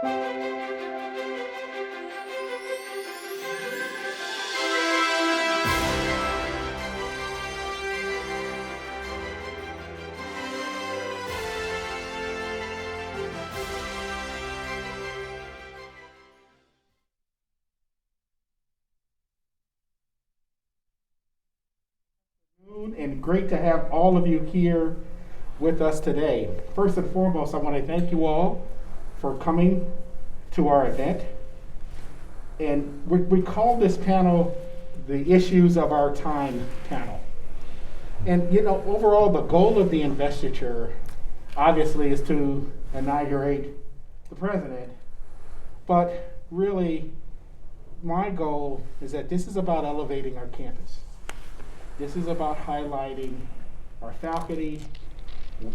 And great to have all of you here with us today. First and foremost, I want to thank you all for coming to our event. And we call this panel the Issues of Our Time panel. And you know, overall, the goal of the investiture obviously is to inaugurate the president. But really, my goal is that this is about elevating our campus. This is about highlighting our faculty,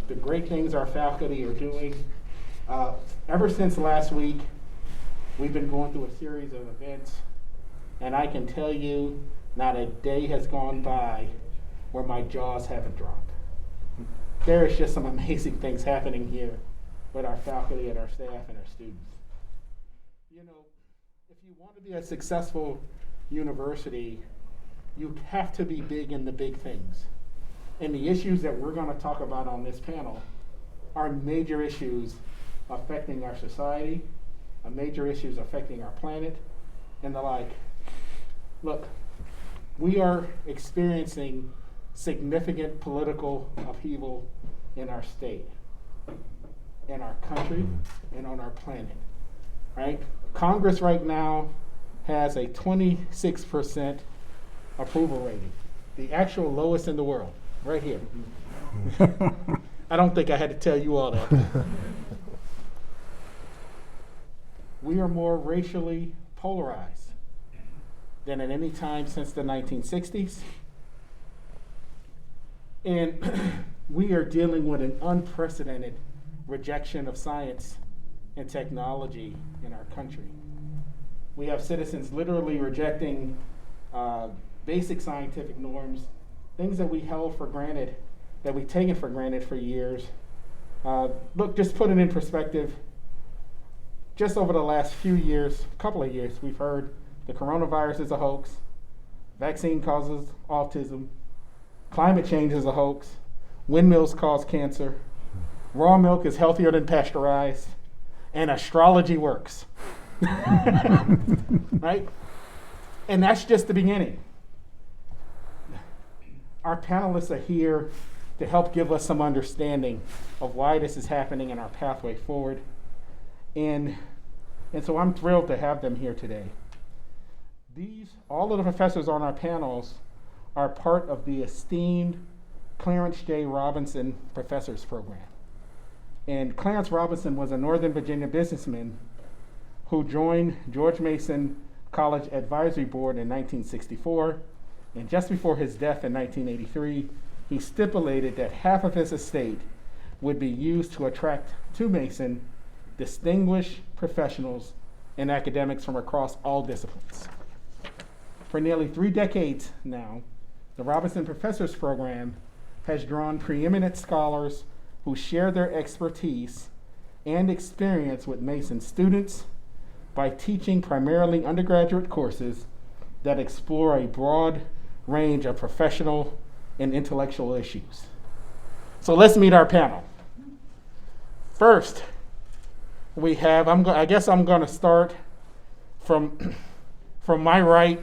the great things our faculty are doing. Ever since last week, we've been going through a series of events, and I can tell you, not a day has gone by where my jaws haven't dropped. There is just some amazing things happening here with our faculty and our staff and our students. You know, if you want to be a successful university, you have to be big in the big things. And the issues that we're going to talk about on this panel are major issues affecting our society, major issues affecting our planet, and the like. Look, we are experiencing significant political upheaval in our state, in our country, and on our planet, right? Congress right now has a 26% approval rating, the actual lowest in the world, right here. I don't think I had to tell you all that. We are more racially polarized than at any time since the 1960s. And we are dealing with an unprecedented rejection of science and technology in our country. We have citizens literally rejecting basic scientific norms, things that we held for granted, that we've taken for granted for years. Look, just put it in perspective. Just over the last few years, couple of years, we've heard the coronavirus is a hoax, vaccine causes autism, climate change is a hoax, windmills cause cancer, raw milk is healthier than pasteurized, and astrology works. Right? And that's just the beginning. Our panelists are here to help give us some understanding of why this is happening and our pathway forward. And so I'm thrilled to have them here today. All of the professors on our panels are part of the esteemed Clarence J. Robinson Professors Program. And Clarence Robinson was a Northern Virginia businessman who joined George Mason College Advisory Board in 1964. And just before his death in 1983, he stipulated that half of his estate would be used to attract to Mason distinguished professionals and academics from across all disciplines. For nearly 3 decades now, the Robinson Professors Program has drawn preeminent scholars who share their expertise and experience with Mason students by teaching primarily undergraduate courses that explore a broad range of professional and intellectual issues. So let's meet our panel. First, we have, I guess I'm going to start from my right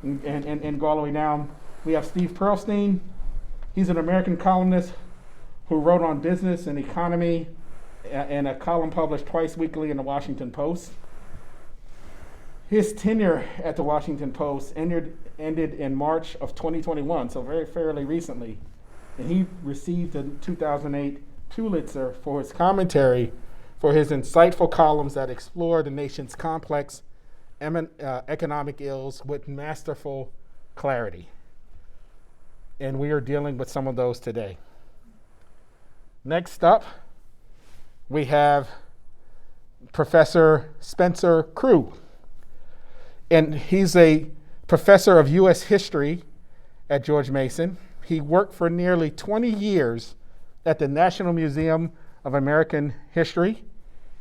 and go all the way down. We have Steve Pearlstein. He's an American columnist who wrote on business and economy in a column published twice weekly in the Washington Post. His tenure at the Washington Post ended in March of 2021, so fairly recently. And he received the 2008 Pulitzer for his commentary for his insightful columns that explore the nation's complex economic ills with masterful clarity. And we are dealing with some of those today. Next up, we have Professor Spencer Crew. And he's a professor of U.S. history at George Mason. He worked for nearly 20 years at the National Museum of American History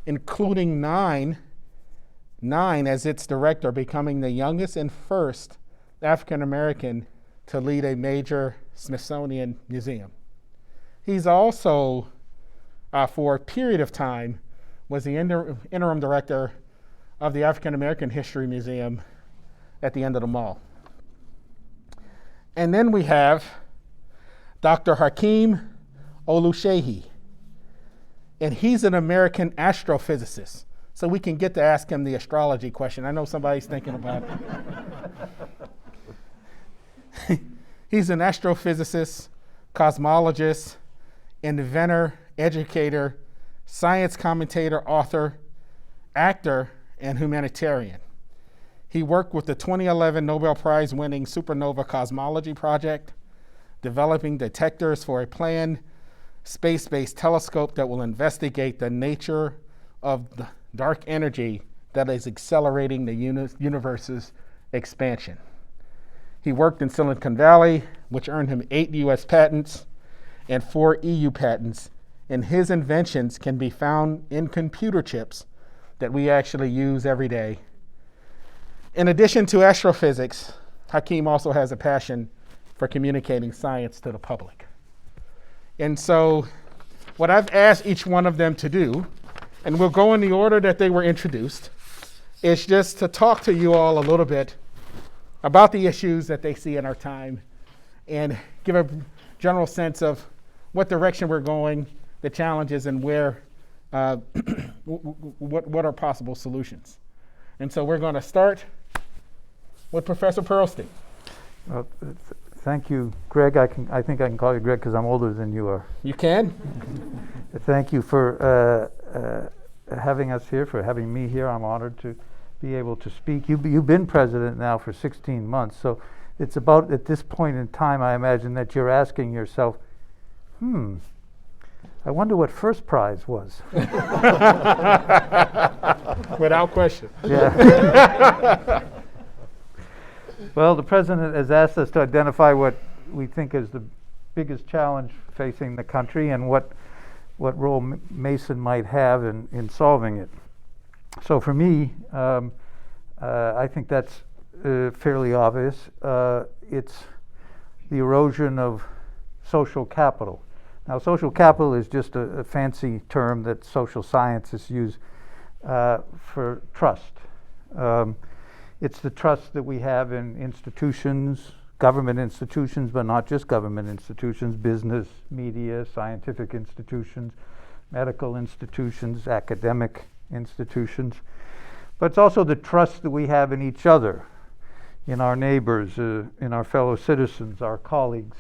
including nine as its director, becoming the youngest and first African American to lead a major Smithsonian museum. He's also, for a period of time, was the interim director of the African American History Museum at the end of the mall. And then we have Dr. Hakeem Oluseyi, and he's an American astrophysicist. So we can get to ask him the astrology question. I know somebody's thinking about it. He's an astrophysicist, cosmologist, inventor, educator, science commentator, author, actor, and humanitarian. He worked with the 2011 Nobel Prize winning Supernova Cosmology Project, developing detectors for a planned space-based telescope that will investigate the nature of the dark energy that is accelerating the universe's expansion. He worked in Silicon Valley, which earned him 8 US patents and 4 EU patents, and his inventions can be found in computer chips that we actually use every day. In addition to astrophysics, Hakeem also has a passion for communicating science to the public. And so what I've asked each one of them to do, and we'll go in the order that they were introduced, is just to talk to you all a little bit about the issues that they see in our time and give a general sense of what direction we're going, the challenges, and where, what are possible solutions. And so we're going to start with Professor Pearlstein. Well, thank you, Greg. I think I can call you Greg because I'm older than you are. You can. Thank you for having us here, for having me here. I'm honored to be able to speak. You've been president now for 16 months, so it's about at this point in time, I imagine, that you're asking yourself, I wonder what first prize was. Without question. Yeah. Well, the president has asked us to identify what we think is the biggest challenge facing the country and what role Mason might have in solving it. So for me, I think that's fairly obvious. It's the erosion of social capital. Now, social capital is just a fancy term that social scientists use for trust. It's the trust that we have in institutions, government institutions, but not just government institutions, business, media, scientific institutions, medical institutions, academic institutions. But it's also the trust that we have in each other, in our neighbors, in our fellow citizens, our colleagues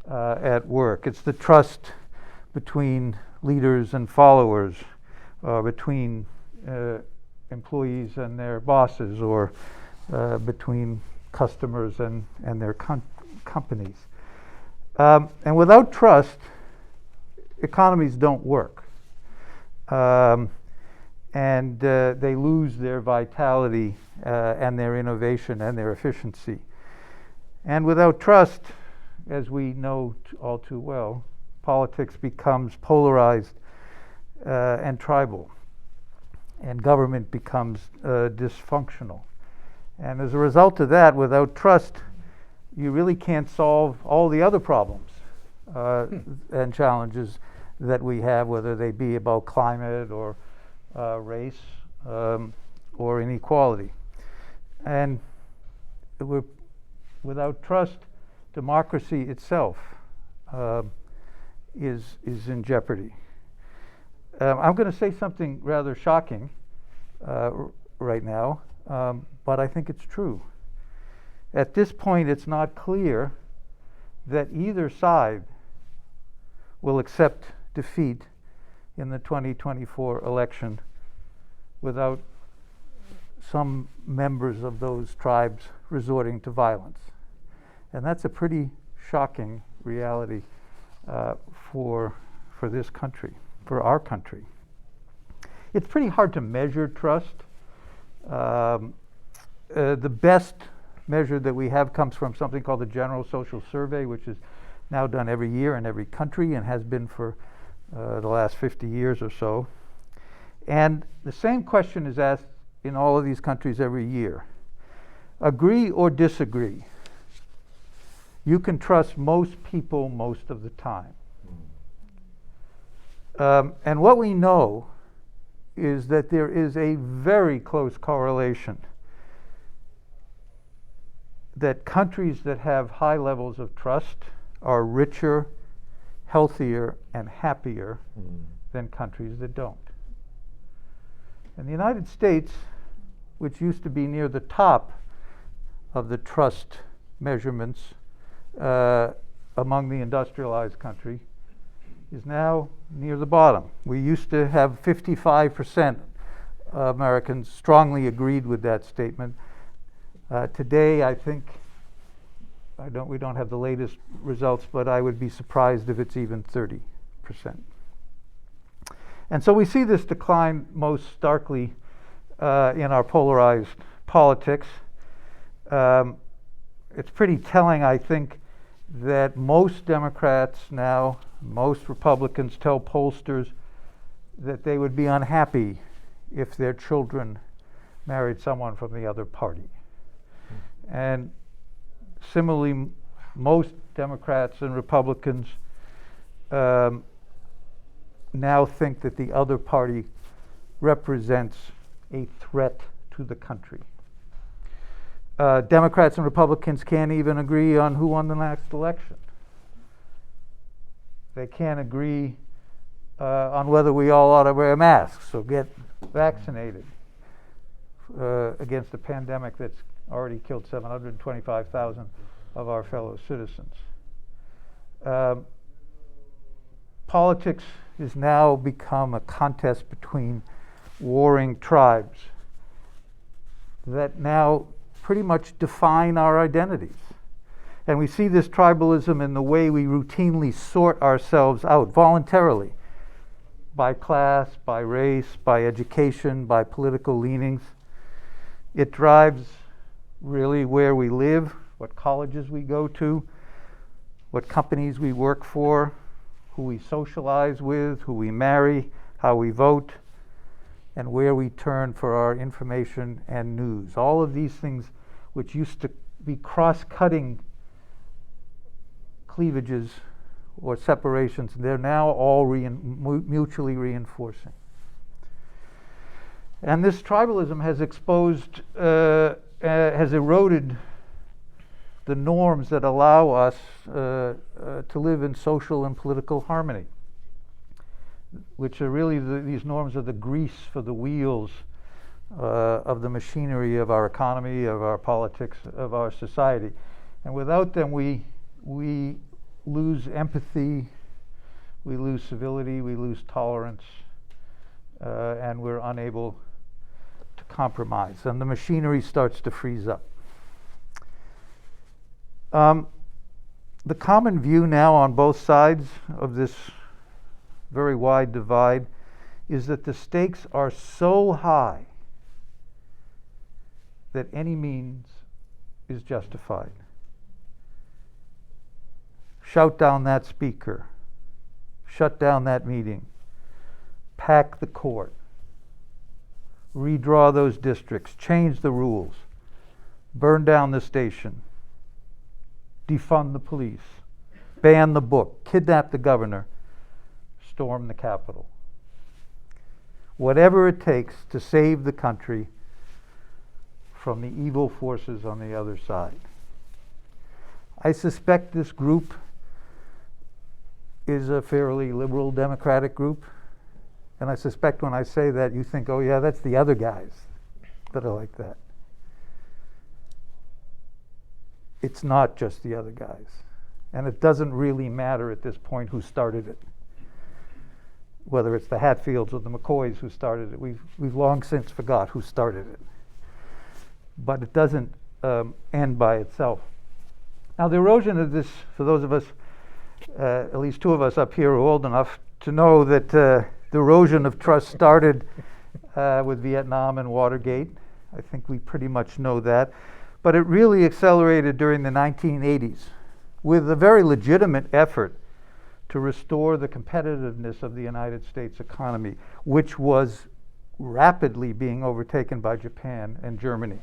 at work. It's the trust between leaders and followers, between employees and their bosses, or between customers and their companies. And without trust, economies don't work. And they lose their vitality and their innovation and their efficiency. And without trust, as we know all too well, politics becomes polarized and tribal, and government becomes dysfunctional. And as a result of that, without trust, you really can't solve all the other problems and challenges that we have, whether they be about climate or race or inequality. And without trust, democracy itself is in jeopardy. I'm going to say something rather shocking right now, but I think it's true. At this point, it's not clear that either side will accept defeat in the 2024 election without some members of those tribes resorting to violence. And that's a pretty shocking reality for this country, for our country. It's pretty hard to measure trust. The best measure that we have comes from something called the General Social Survey, which is now done every year in every country and has been for the last 50 years or so. And the same question is asked in all of these countries every year. Agree or disagree? You can trust most people most of the time. And what we know is that there is a very close correlation that countries that have high levels of trust are richer, healthier, and happier than countries that don't. And the United States, which used to be near the top of the trust measurements among the industrialized countries, is now near the bottom. We used to have 55% Americans strongly agreed with that statement. Today, I think, we don't have the latest results, but I would be surprised if it's even 30%. And so we see this decline most starkly in our polarized politics. It's pretty telling, I think, that most Democrats now, most Republicans tell pollsters that they would be unhappy if their children married someone from the other party. And similarly, most Democrats and Republicans now think that the other party represents a threat to the country. Democrats and Republicans can't even agree on who won the next election. They can't agree on whether we all ought to wear masks or get vaccinated against a pandemic that's already killed 725,000 of our fellow citizens. Politics has now become a contest between warring tribes that now pretty much define our identities. And we see this tribalism in the way we routinely sort ourselves out voluntarily by class, by race, by education, by political leanings. It drives really where we live, what colleges we go to, what companies we work for, who we socialize with, who we marry, how we vote, and where we turn for our information and news. All of these things which used to be cross-cutting cleavages or separations, they're now all mutually reinforcing. And this tribalism has exposed, has eroded the norms that allow us to live in social and political harmony, which are really these norms are the grease for the wheels of the machinery of our economy, of our politics, of our society. And without them, we lose empathy, we lose civility, we lose tolerance, and we're unable to compromise. And the machinery starts to freeze up. The common view now on both sides of this very wide divide is that the stakes are so high that any means is justified. Shout down that speaker, shut down that meeting, pack the court, redraw those districts, change the rules, burn down the station, defund the police, ban the book, kidnap the governor, storm the Capitol. Whatever it takes to save the country from the evil forces on the other side. I suspect this group is a fairly liberal democratic group, and I suspect when I say that you think, oh yeah, that's the other guys that are like that. It's not just the other guys, and it doesn't really matter at this point who started it, whether it's the Hatfields or the McCoys who started it. We've long since forgot who started it, but it doesn't end by itself. Now, the erosion of this, for those of us, at least two of us up here are old enough to know that the erosion of trust started with Vietnam and Watergate. I think we pretty much know that. But it really accelerated during the 1980s with a very legitimate effort to restore the competitiveness of the United States economy, which was rapidly being overtaken by Japan and Germany.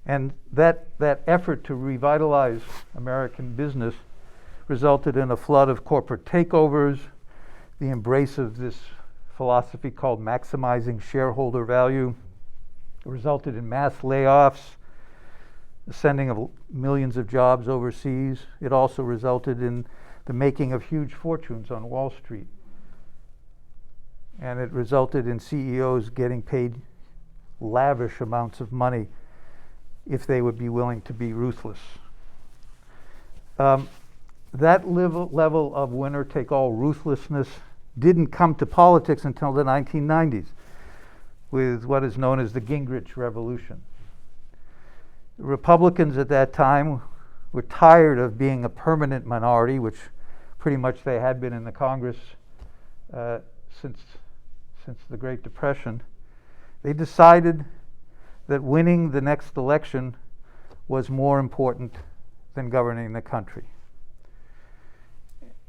And that effort to revitalize American business resulted in a flood of corporate takeovers, the embrace of this philosophy called maximizing shareholder value. It resulted in mass layoffs, the sending of millions of jobs overseas. It also resulted in the making of huge fortunes on Wall Street. And it resulted in CEOs getting paid lavish amounts of money if they would be willing to be ruthless. That level of winner-take-all ruthlessness didn't come to politics until the 1990s with what is known as the Gingrich Revolution. Republicans at that time were tired of being a permanent minority, which pretty much they had been in the Congress since the Great Depression. They decided that winning the next election was more important than governing the country.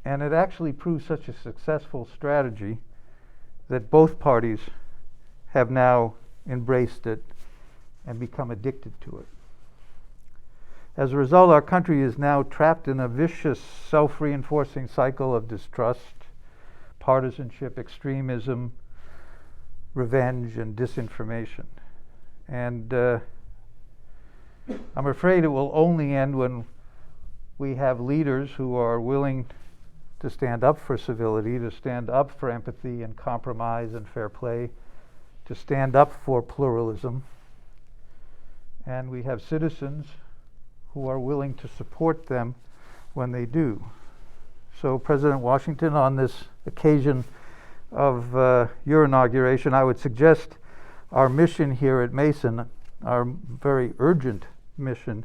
And it actually proved such a successful strategy that both parties have now embraced it and become addicted to it. As a result, our country is now trapped in a vicious, self-reinforcing cycle of distrust, partisanship, extremism, revenge, and disinformation. And I'm afraid it will only end when we have leaders who are willing to stand up for civility, to stand up for empathy and compromise and fair play, to stand up for pluralism. And we have citizens who are willing to support them when they do. So, President Washington, on this occasion of your inauguration, I would suggest our mission here at Mason, our very urgent mission,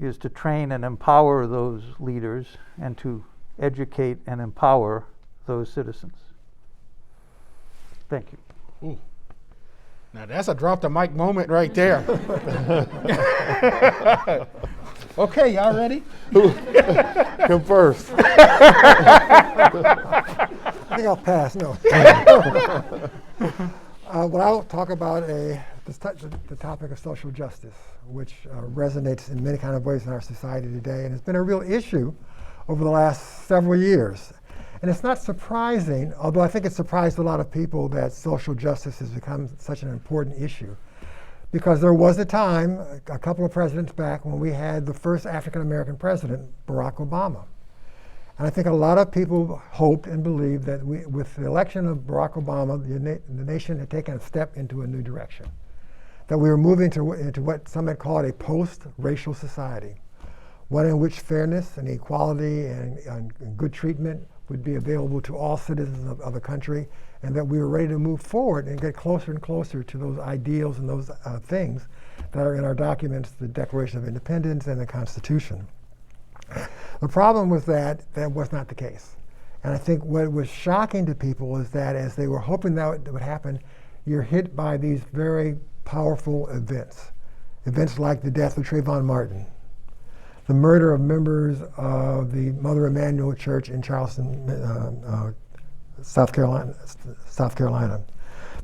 is to train and empower those leaders and to educate and empower those citizens. Thank you. Ooh. Now that's a drop the mic moment right there. Okay, y'all ready? Come first. I think I'll pass. No. But I'll talk about the topic of social justice, which resonates in many kind of ways in our society today, and it's been a real issue over the last several years. And it's not surprising, although I think it surprised a lot of people that social justice has become such an important issue. Because there was a time, a couple of presidents back, when we had the first African-American president, Barack Obama. And I think a lot of people hoped and believed that with the election of Barack Obama, the nation had taken a step into a new direction. That we were moving into what some had called a post-racial society, one in which fairness and equality and good treatment would be available to all citizens of the country, and that we were ready to move forward and get closer and closer to those ideals and those things that are in our documents, the Declaration of Independence and the Constitution. The problem was that was not the case. And I think what was shocking to people is that as they were hoping that would happen, you're hit by these very powerful events. Events like the death of Trayvon Martin, the murder of members of the Mother Emanuel Church in Charleston, South Carolina,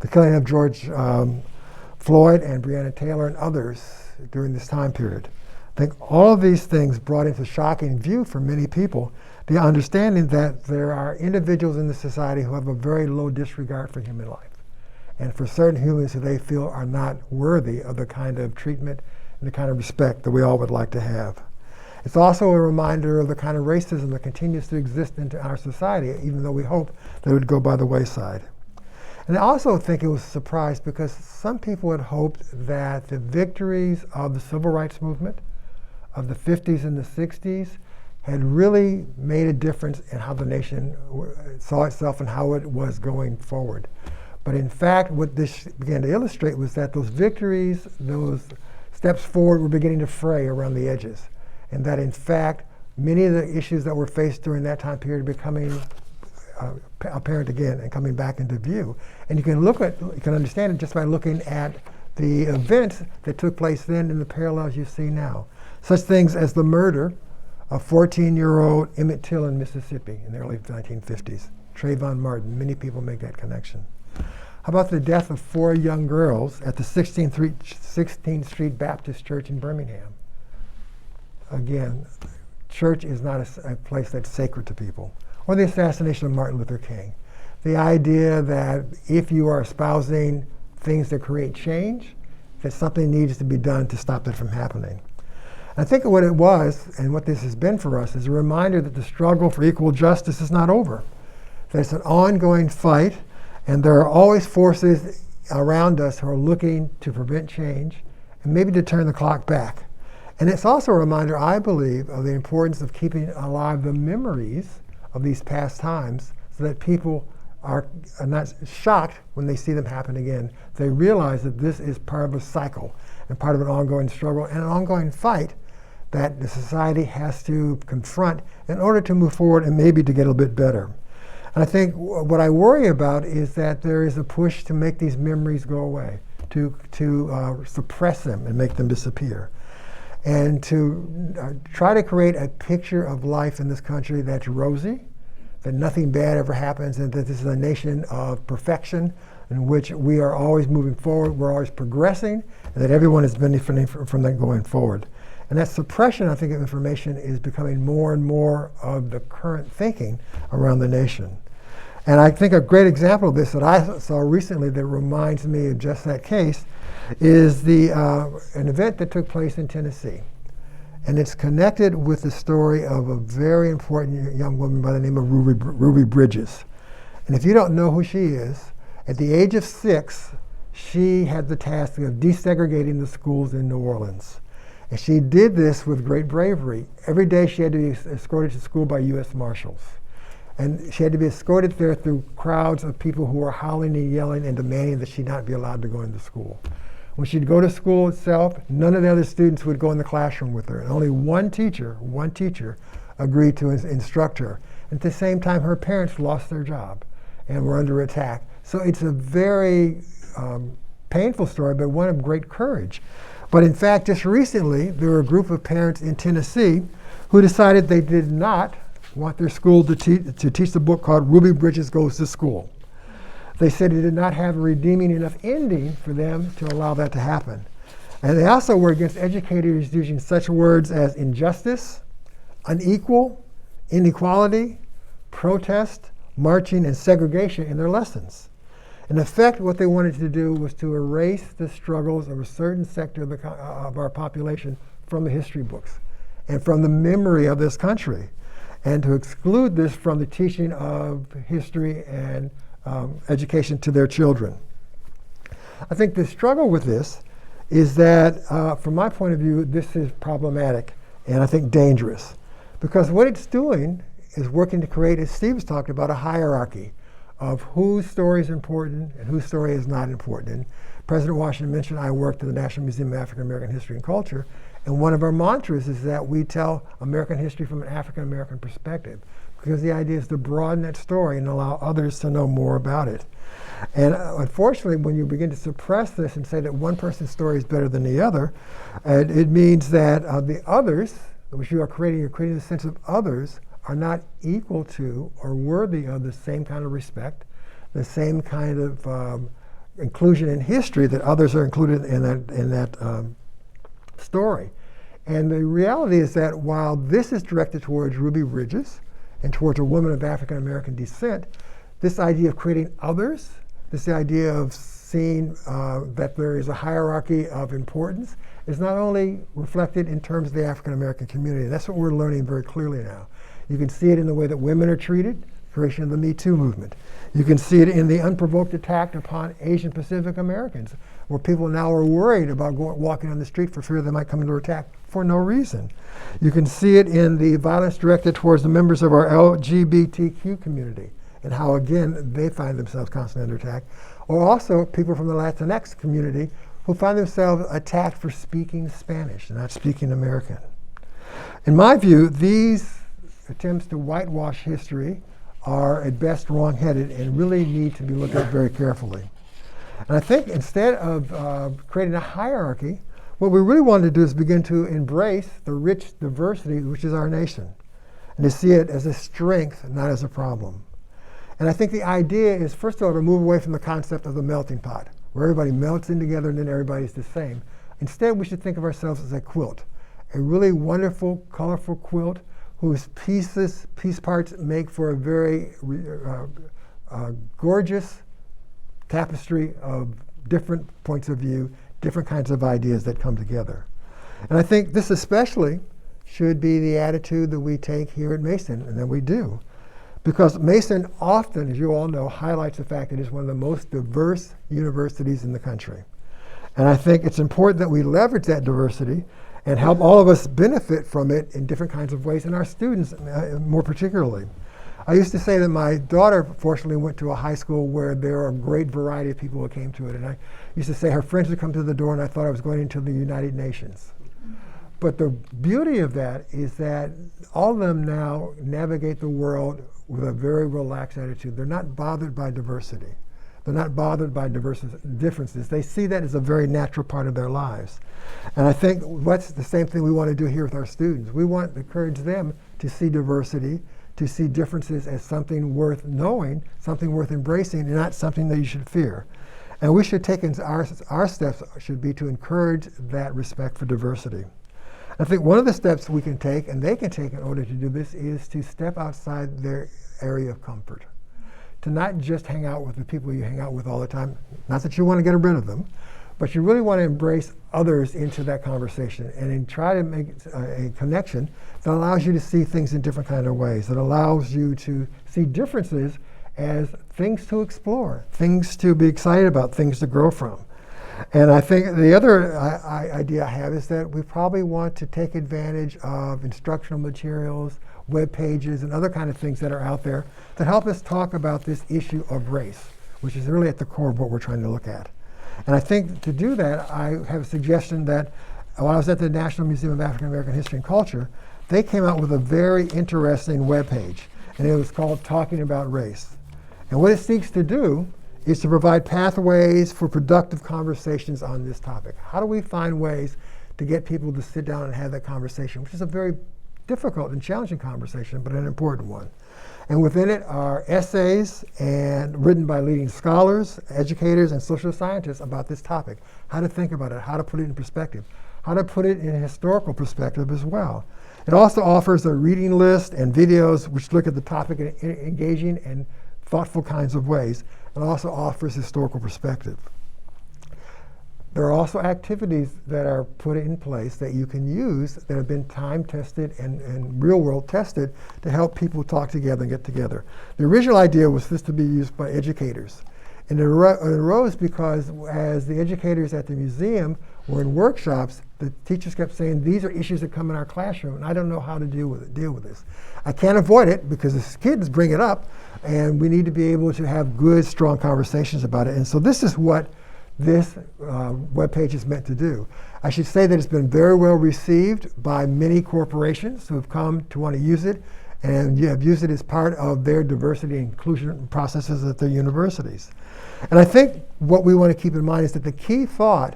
the killing of George Floyd and Breonna Taylor and others during this time period. I think all of these things brought into shocking view for many people the understanding that there are individuals in the society who have a very low disregard for human life, and for certain humans who they feel are not worthy of the kind of treatment and the kind of respect that we all would like to have. It's also a reminder of the kind of racism that continues to exist in our society, even though we hope that it would go by the wayside. And I also think it was a surprise because some people had hoped that the victories of the civil rights movement of the 50s and the 60s had really made a difference in how the nation saw itself and how it was going forward. But in fact, what this began to illustrate was that those victories, those steps forward were beginning to fray around the edges. And that in fact, many of the issues that were faced during that time period are becoming apparent again and coming back into view. And you can understand it just by looking at the events that took place then and the parallels you see now. Such things as the murder of 14-year-old Emmett Till in Mississippi in the early 1950s, Trayvon Martin. Many people make that connection. How about the death of 4 young girls at the 16th Street Baptist Church in Birmingham? Again, church is not a place that's sacred to people. Or the assassination of Martin Luther King. The idea that if you are espousing things that create change, that something needs to be done to stop that from happening. I think what it was, and what this has been for us, is a reminder that the struggle for equal justice is not over. That it's an ongoing fight, and there are always forces around us who are looking to prevent change and maybe to turn the clock back. And it's also a reminder, I believe, of the importance of keeping alive the memories of these past times so that people are not shocked when they see them happen again. They realize that this is part of a cycle and part of an ongoing struggle and an ongoing fight that the society has to confront in order to move forward and maybe to get a little bit better. And I think what I worry about is that there is a push to make these memories go away, to suppress them and make them disappear, and to try to create a picture of life in this country that's rosy, that nothing bad ever happens, and that this is a nation of perfection in which we are always moving forward, we're always progressing, and that everyone is benefiting from that going forward. And that suppression, I think, of information is becoming more and more of the current thinking around the nation. And I think a great example of this that I saw recently that reminds me of just that case is an event that took place in Tennessee. And it's connected with the story of a very important young woman by the name of Ruby Bridges. And if you don't know who she is, at the age of 6, she had the task of desegregating the schools in New Orleans. And she did this with great bravery. Every day she had to be escorted to school by U.S. Marshals. And she had to be escorted there through crowds of people who were howling and yelling and demanding that she not be allowed to go into school. When she'd go to school itself, none of the other students would go in the classroom with her. And only one teacher agreed to instruct her. At the same time, her parents lost their job and were under attack. So it's a very painful story, but one of great courage. But in fact, just recently, there were a group of parents in Tennessee who decided they did not want their school to teach the book called Ruby Bridges Goes to School. They said it did not have a redeeming enough ending for them to allow that to happen. And they also were against educators using such words as injustice, unequal, inequality, protest, marching, and segregation in their lessons. In effect, what they wanted to do was to erase the struggles of a certain sector of our population from the history books and from the memory of this country, and to exclude this from the teaching of history and education to their children. I think the struggle with this is that, from my point of view, this is problematic and I think dangerous, because what it's doing is working to create, as Steve's talked about, a hierarchy of whose story is important and whose story is not important. And President Washington mentioned I worked at the National Museum of African American History and Culture, and one of our mantras is that we tell American history from an African American perspective, because the idea is to broaden that story and allow others to know more about it. And unfortunately, when you begin to suppress this and say that one person's story is better than the other, it means that the others, which you're creating a sense of others, are not equal to or worthy of the same kind of respect, the same kind of inclusion in history that others are included in that story. And the reality is that while this is directed towards Ruby Bridges and towards a woman of African American descent, this idea of creating others, this idea of seeing that there is a hierarchy of importance, is not only reflected in terms of the African American community. That's what we're learning very clearly now. You can see it in the way that women are treated, creation of the Me Too movement. You can see it in the unprovoked attack upon Asian Pacific Americans, where people now are worried about walking on the street for fear they might come into attack for no reason. You can see it in the violence directed towards the members of our LGBTQ community and how, again, they find themselves constantly under attack. Or also people from the Latinx community who find themselves attacked for speaking Spanish, not speaking American. In my view, these attempts to whitewash history are at best wrong-headed and really need to be looked at very carefully. And I think instead of creating a hierarchy, what we really want to do is begin to embrace the rich diversity which is our nation, and to see it as a strength, not as a problem. And I think the idea is, first of all, to move away from the concept of the melting pot, where everybody melts in together and then everybody's the same. Instead, we should think of ourselves as a quilt, a really wonderful, colorful quilt whose piece parts make for a very gorgeous tapestry of different points of view, different kinds of ideas that come together. And I think this especially should be the attitude that we take here at Mason, and that we do. Because Mason often, as you all know, highlights the fact that it's one of the most diverse universities in the country. And I think it's important that we leverage that diversity and help all of us benefit from it in different kinds of ways, and our students more particularly. I used to say that my daughter, fortunately, went to a high school where there are a great variety of people who came to it. And I used to say her friends would come to the door and I thought I was going into the United Nations. But the beauty of that is that all of them now navigate the world with a very relaxed attitude. They're not bothered by diversity. They're not bothered by differences. They see that as a very natural part of their lives. And I think that's the same thing we want to do here with our students. We want to encourage them to see diversity, to see differences as something worth knowing, something worth embracing, and not something that you should fear. And we should take our steps should be to encourage that respect for diversity. I think one of the steps we can take, and they can take in order to do this, is to step outside their area of comfort. To not just hang out with the people you hang out with all the time. Not that you want to get rid of them, but you really want to embrace others into that conversation and then try to make a connection that allows you to see things in different kind of ways, that allows you to see differences as things to explore, things to be excited about, things to grow from. And I think the other idea I have is that we probably want to take advantage of instructional materials, web pages, and other kind of things that are out there that help us talk about this issue of race, which is really at the core of what we're trying to look at. And I think to do that, I have a suggestion that while I was at the National Museum of African American History and Culture, they came out with a very interesting web page, and it was called Talking About Race. And what it seeks to do is to provide pathways for productive conversations on this topic. How do we find ways to get people to sit down and have that conversation, which is a very difficult and challenging conversation, but an important one. And within it are essays and written by leading scholars, educators, and social scientists about this topic. How to think about it, how to put it in perspective, how to put it in a historical perspective as well. It also offers a reading list and videos which look at the topic in engaging and thoughtful kinds of ways, and also offers historical perspective. There are also activities that are put in place that you can use that have been time tested and real world tested to help people talk together and get together. The original idea was this to be used by educators. And it arose because as the educators at the museum were in workshops, the teachers kept saying, these are issues that come in our classroom, and I don't know how to deal with this. I can't avoid it because the kids bring it up, and we need to be able to have good, strong conversations about it. And so this is what this webpage is meant to do. I should say that it's been very well received by many corporations who have come to want to use it, and you have used it as part of their diversity and inclusion processes at their universities. And I think what we want to keep in mind is that the key thought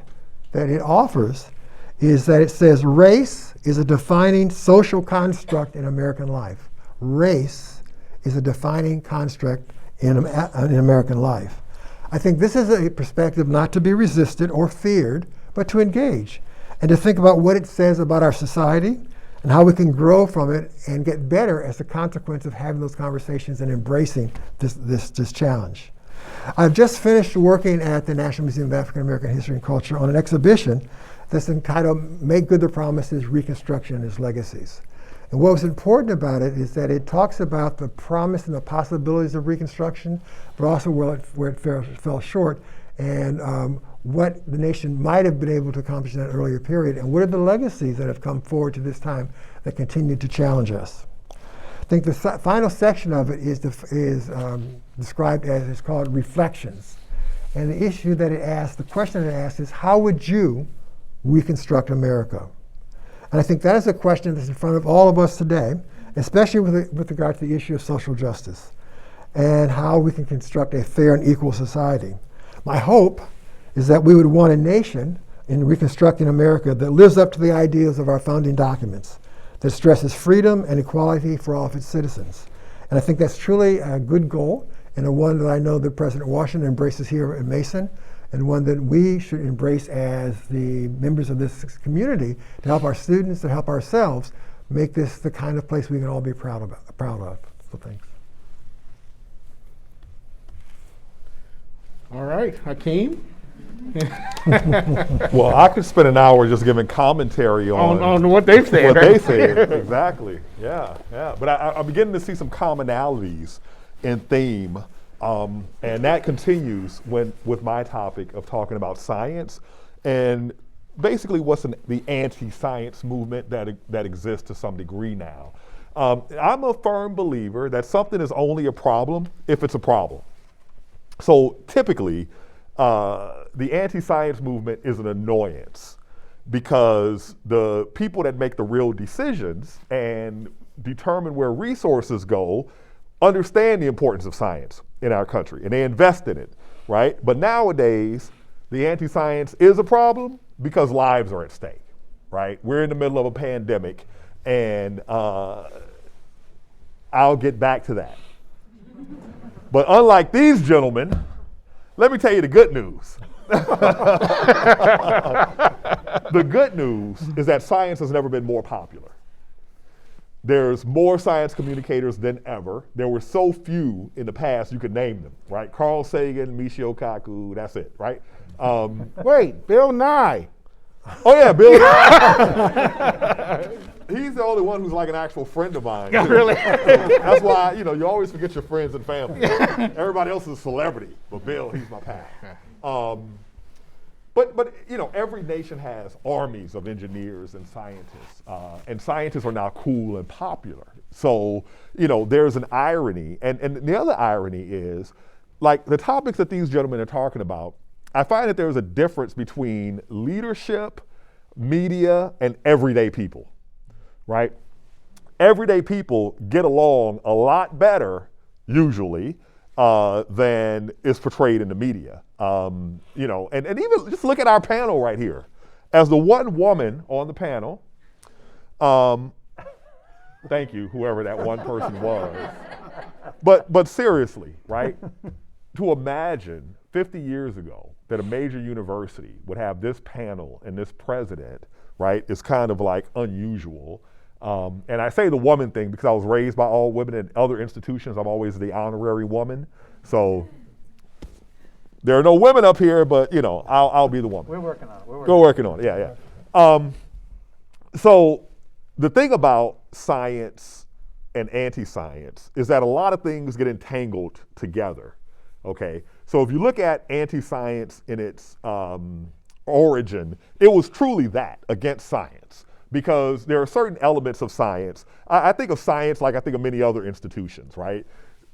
that it offers is that it says race is a defining social construct in American life. Race is a defining construct in American life. I think this is a perspective not to be resisted or feared, but to engage and to think about what it says about our society and how we can grow from it and get better as a consequence of having those conversations and embracing this challenge. I've just finished working at the National Museum of African American History and Culture on an exhibition that's entitled Make Good the Promises, Reconstruction and Its Legacies. And what was important about it is that it talks about the promise and the possibilities of Reconstruction, but also where it fell short, and what the nation might have been able to accomplish in that earlier period, and what are the legacies that have come forward to this time that continue to challenge us. I think the final section of it is described as, it's called Reflections. And the issue that it asks, the question that it asks is, how would you reconstruct America? And I think that is a question that's in front of all of us today, especially with regard to the issue of social justice and how we can construct a fair and equal society. My hope is that we would want a nation in reconstructing America that lives up to the ideals of our founding documents, that stresses freedom and equality for all of its citizens. And I think that's truly a good goal, and the one that I know that President Washington embraces here in Mason, and one that we should embrace as the members of this community to help our students, to help ourselves, make this the kind of place we can all be proud of. So thanks. All right, Hakeem? Well, I could spend an hour just giving commentary On what they've said. what right? they said. Exactly. Yeah, yeah. But I'm beginning to see some commonalities in theme, and that continues with my topic of talking about science and basically what's the anti-science movement that exists to some degree now. I'm a firm believer that something is only a problem if it's a problem. So typically, the anti-science movement is an annoyance because the people that make the real decisions and determine where resources go understand the importance of science in our country and they invest in it, right? But nowadays, the anti-science is a problem because lives are at stake, right? We're in the middle of a pandemic, and I'll get back to that. But unlike these gentlemen, let me tell you the good news. The good news is that science has never been more popular. There's more science communicators than ever. There were so few in the past you could name them, right? Carl Sagan, Michio Kaku, that's it, right? Wait, Bill Nye. Oh yeah, Bill. He's the only one who's like an actual friend of mine. Too. Really? That's why, you always forget your friends and family. Everybody else is a celebrity, but Bill, he's my pal. But every nation has armies of engineers and scientists are now cool and popular. So, there's an irony. And the other irony is, like the topics that these gentlemen are talking about, I find that there's a difference between leadership, media, and everyday people, right? Everyday people get along a lot better, usually, than is portrayed in the media. And even just look at our panel right here. As the one woman on the panel, thank you, whoever that one person was. But seriously, right? To imagine 50 years ago that a major university would have this panel and this president, right, is kind of like unusual. And I say the woman thing because I was raised by all women in other institutions. I'm always the honorary woman. So there are no women up here, but I'll be the woman. We're working on it. We're working on it, yeah. So the thing about science and anti-science is that a lot of things get entangled together, okay? So if you look at anti-science in its origin, it was truly that, against science. Because there are certain elements of science. I think of science like I think of many other institutions, right?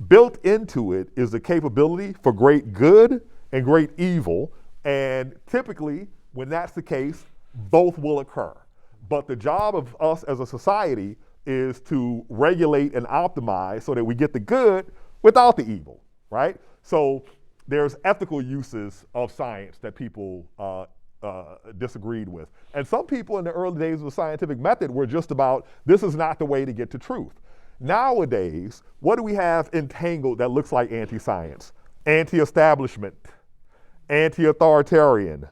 Built into it is the capability for great good and great evil. And typically, when that's the case, both will occur. But the job of us as a society is to regulate and optimize so that we get the good without the evil, right? So there's ethical uses of science that people disagreed with. And some people in the early days of the scientific method were just about, this is not the way to get to truth. Nowadays, what do we have entangled that looks like anti-science? Anti-establishment, anti-authoritarian,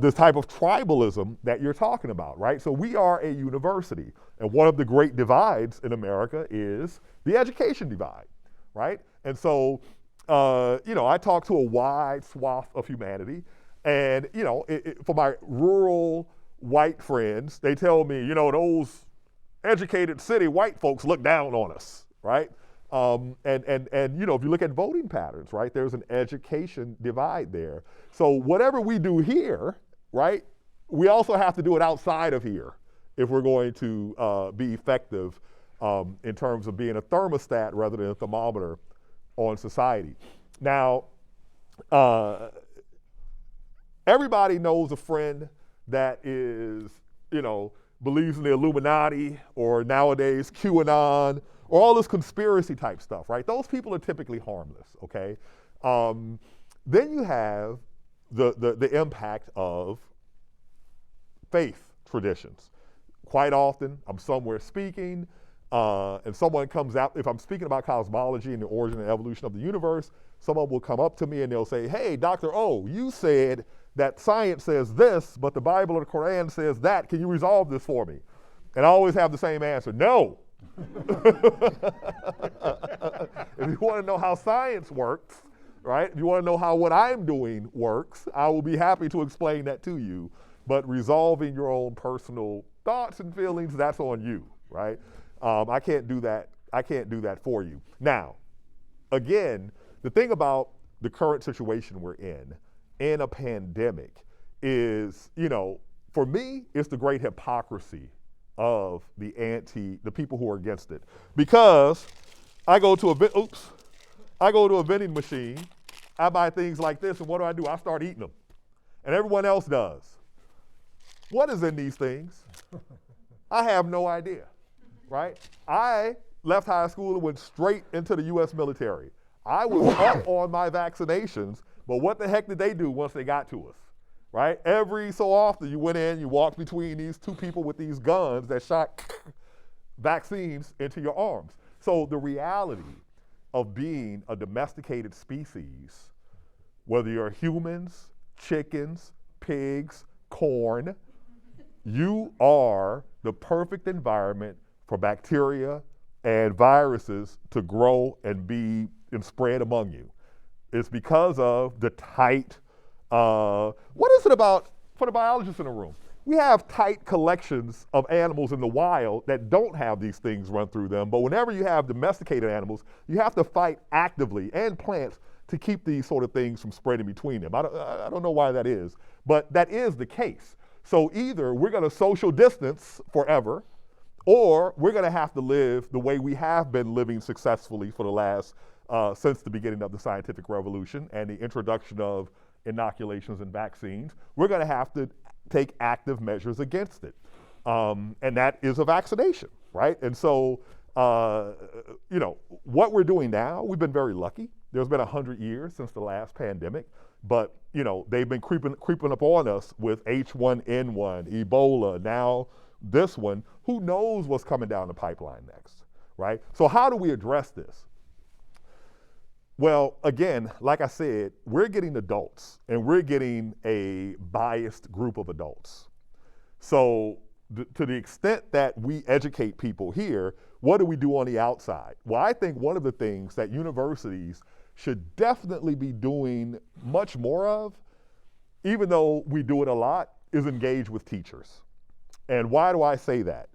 this type of tribalism that you're talking about, right? So we are a university, and one of the great divides in America is the education divide, right? And so, I talk to a wide swath of humanity, and, for my rural white friends, they tell me, those educated city white folks look down on us, right? And if you look at voting patterns, right, there's an education divide there. So whatever we do here, right, we also have to do it outside of here if we're going to be effective in terms of being a thermostat rather than a thermometer on society. Now, everybody knows a friend that is, believes in the Illuminati or nowadays QAnon or all this conspiracy type stuff, right? Those people are typically harmless, okay? Then you have the impact of faith traditions. Quite often, I'm somewhere speaking, and someone comes out, if I'm speaking about cosmology and the origin and evolution of the universe, someone will come up to me and they'll say, hey, Dr. O, you said that science says this, but the Bible or the Quran says that. Can you resolve this for me? And I always have the same answer, no. If you want to know how science works, right? If you want to know how what I'm doing works, I will be happy to explain that to you. But resolving your own personal thoughts and feelings, that's on you, right? I can't do that. I can't do that for you. Now, again, the thing about the current situation we're in a pandemic, is, for me, it's the great hypocrisy of the people who are against it. Because I go to a vending machine, I buy things like this, and what do? I start eating them. And everyone else does. What is in these things? I have no idea, right? I left high school and went straight into the U.S. military. I was up on my vaccinations, but what the heck did they do once they got to us, right? Every so often you went in, you walked between these two people with these guns that shot vaccines into your arms. So the reality of being a domesticated species, whether you're humans, chickens, pigs, corn, you are the perfect environment for bacteria and viruses to grow and spread among you. It's because of the tight, what is it about, for the biologists in the room? We have tight collections of animals in the wild that don't have these things run through them, but whenever you have domesticated animals, you have to fight actively, and plants, to keep these sort of things from spreading between them. I don't know why that is, but that is the case. So either we're gonna social distance forever, or we're gonna have to live the way we have been living successfully for the last, since the beginning of the scientific revolution and the introduction of inoculations and vaccines. We're gonna have to take active measures against it. And that is a vaccination, right? And so, what we're doing now, we've been very lucky. There's been 100 years since the last pandemic, but they've been creeping up on us with H1N1, Ebola, now this one. Who knows what's coming down the pipeline next, right? So how do we address this? Well, again, like I said, we're getting adults, and we're getting a biased group of adults. So to the extent that we educate people here, what do we do on the outside? Well, I think one of the things that universities should definitely be doing much more of, even though we do it a lot, is engage with teachers. And why do I say that?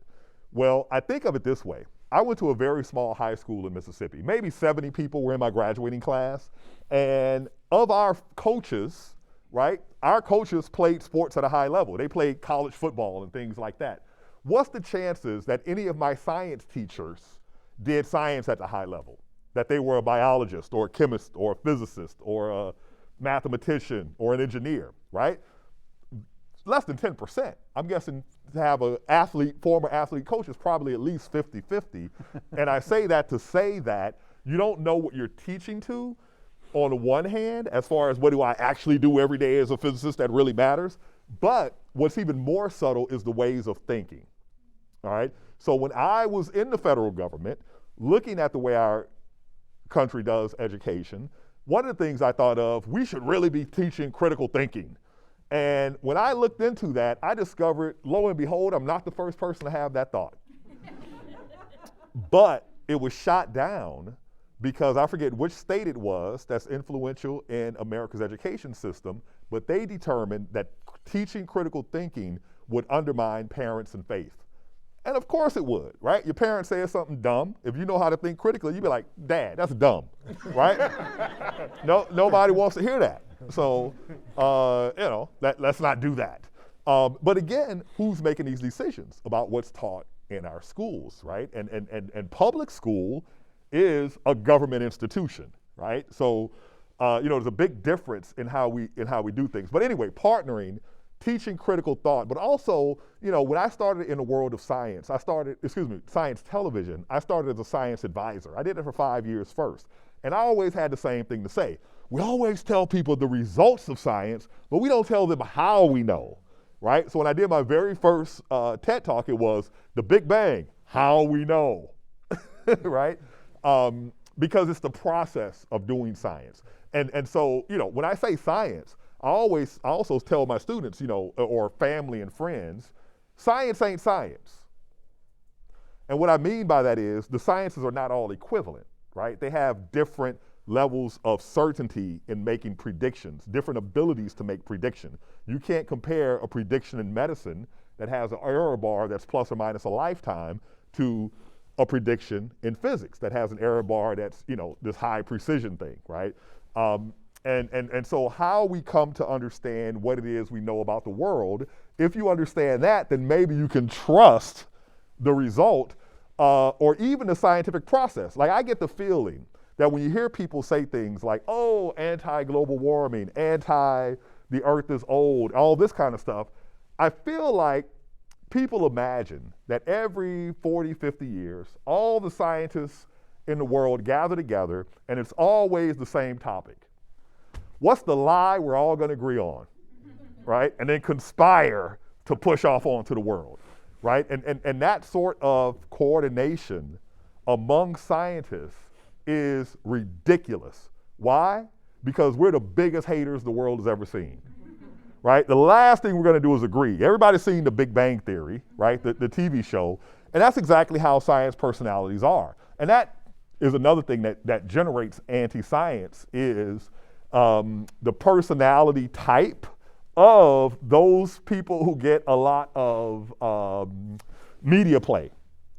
Well, I think of it this way. I went to a very small high school in Mississippi. Maybe 70 people were in my graduating class. And of our coaches, right, our coaches played sports at a high level. They played college football and things like that. What's the chances that any of my science teachers did science at the high level? That they were a biologist or a chemist or a physicist or a mathematician or an engineer, right? Less than 10%. I'm guessing to have an athlete, former athlete coach is probably at least 50-50. And I say that to say that you don't know what you're teaching to on the one hand, as far as what do I actually do every day as a physicist that really matters. But what's even more subtle is the ways of thinking, all right? So when I was in the federal government, looking at the way our country does education, one of the things I thought of, we should really be teaching critical thinking. And when I looked into that, I discovered, lo and behold, I'm not the first person to have that thought. But it was shot down because I forget which state it was that's influential in America's education system, but they determined that teaching critical thinking would undermine parents and faith. And of course it would, right? Your parents say something dumb. If you know how to think critically, you'd be like, Dad, that's dumb, right? Nobody wants to hear that. So, let's not do that. But again, who's making these decisions about what's taught in our schools, right? And public school is a government institution, right? So, there's a big difference in how we do things. But anyway, partnering, teaching critical thought, but also, when I started in the world of science, science television, I started as a science advisor. I did it for 5 years first. And I always had the same thing to say. We always tell people the results of science, but we don't tell them how we know, right? So when I did my very first TED Talk, it was the Big Bang, how we know, right? Because it's the process of doing science. And so, when I say science, I also tell my students, or family and friends, science ain't science. And what I mean by that is the sciences are not all equivalent, right? They have different levels of certainty in making predictions, different abilities to make prediction. You can't compare a prediction in medicine that has an error bar that's plus or minus a lifetime to a prediction in physics that has an error bar that's, this high precision thing, right? And so how we come to understand what it is we know about the world, if you understand that, then maybe you can trust the result or even the scientific process. Like, I get the feeling that when you hear people say things like, oh, anti-global warming, the earth is old, all this kind of stuff, I feel like people imagine that every 40, 50 years, all the scientists in the world gather together and it's always the same topic. What's the lie we're all going to agree on, right? And then conspire to push off onto the world, right? And that sort of coordination among scientists is ridiculous. Why? Because we're the biggest haters the world has ever seen, right? The last thing we're going to do is agree. Everybody's seen The Big Bang Theory, right? The TV show. And that's exactly how science personalities are. And that is another thing that generates anti-science is the personality type of those people who get a lot of media play,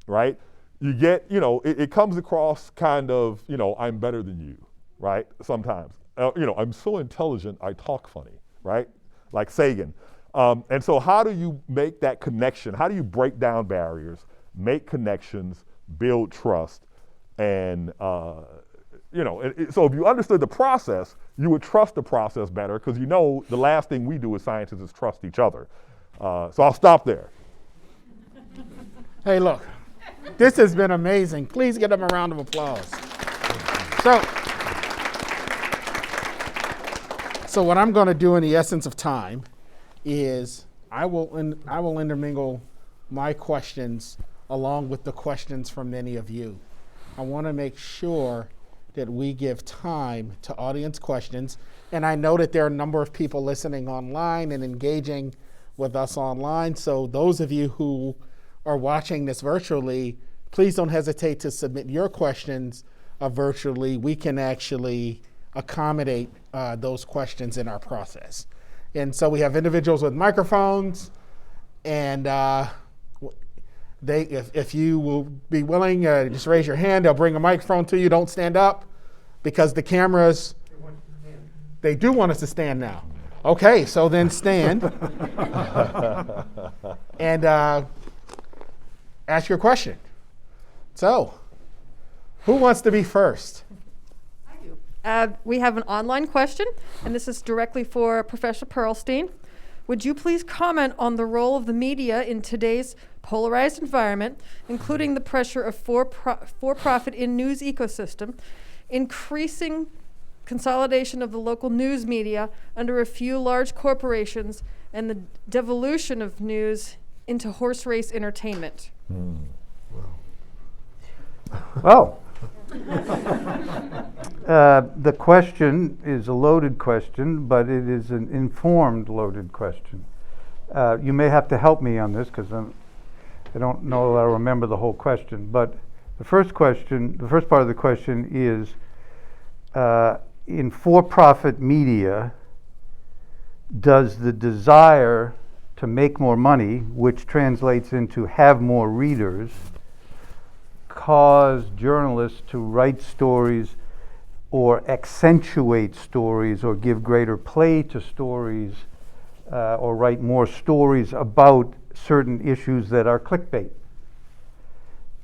right? You get, it comes across kind of, I'm better than you, right? Sometimes, I'm so intelligent, I talk funny, right? Like Sagan. And so how do you make that connection? How do you break down barriers, make connections, build trust? And, so if you understood the process, you would trust the process better because the last thing we do as scientists is trust each other. So I'll stop there. Hey, look, this has been amazing. Please give them a round of applause. So what I'm going to do in the essence of time is I will intermingle my questions along with the questions from many of you. I want to make sure that we give time to audience questions. And I know that there are a number of people listening online and engaging with us online. So those of you who are watching this virtually, please don't hesitate to submit your questions virtually. We can actually accommodate those questions in our process. And so we have individuals with microphones, and if you will be willing, just raise your hand. They'll bring a microphone to you. Don't stand up because the cameras, they do want us to stand now. Okay, so then stand and ask your question. So, who wants to be first? I do. We have an online question, and this is directly for Professor Pearlstein. Would you please comment on the role of the media in today's polarized environment, including the pressure of for-profit in news ecosystem, increasing consolidation of the local news media under a few large corporations, and the devolution of news into horse race entertainment? Well, the question is a loaded question, but it is an informed loaded question. You may have to help me on this because I don't know that I remember the whole question. But the first part of the question is, in for-profit media, does the desire to make more money, which translates into have more readers, cause journalists to write stories or accentuate stories or give greater play to stories or write more stories about certain issues that are clickbait?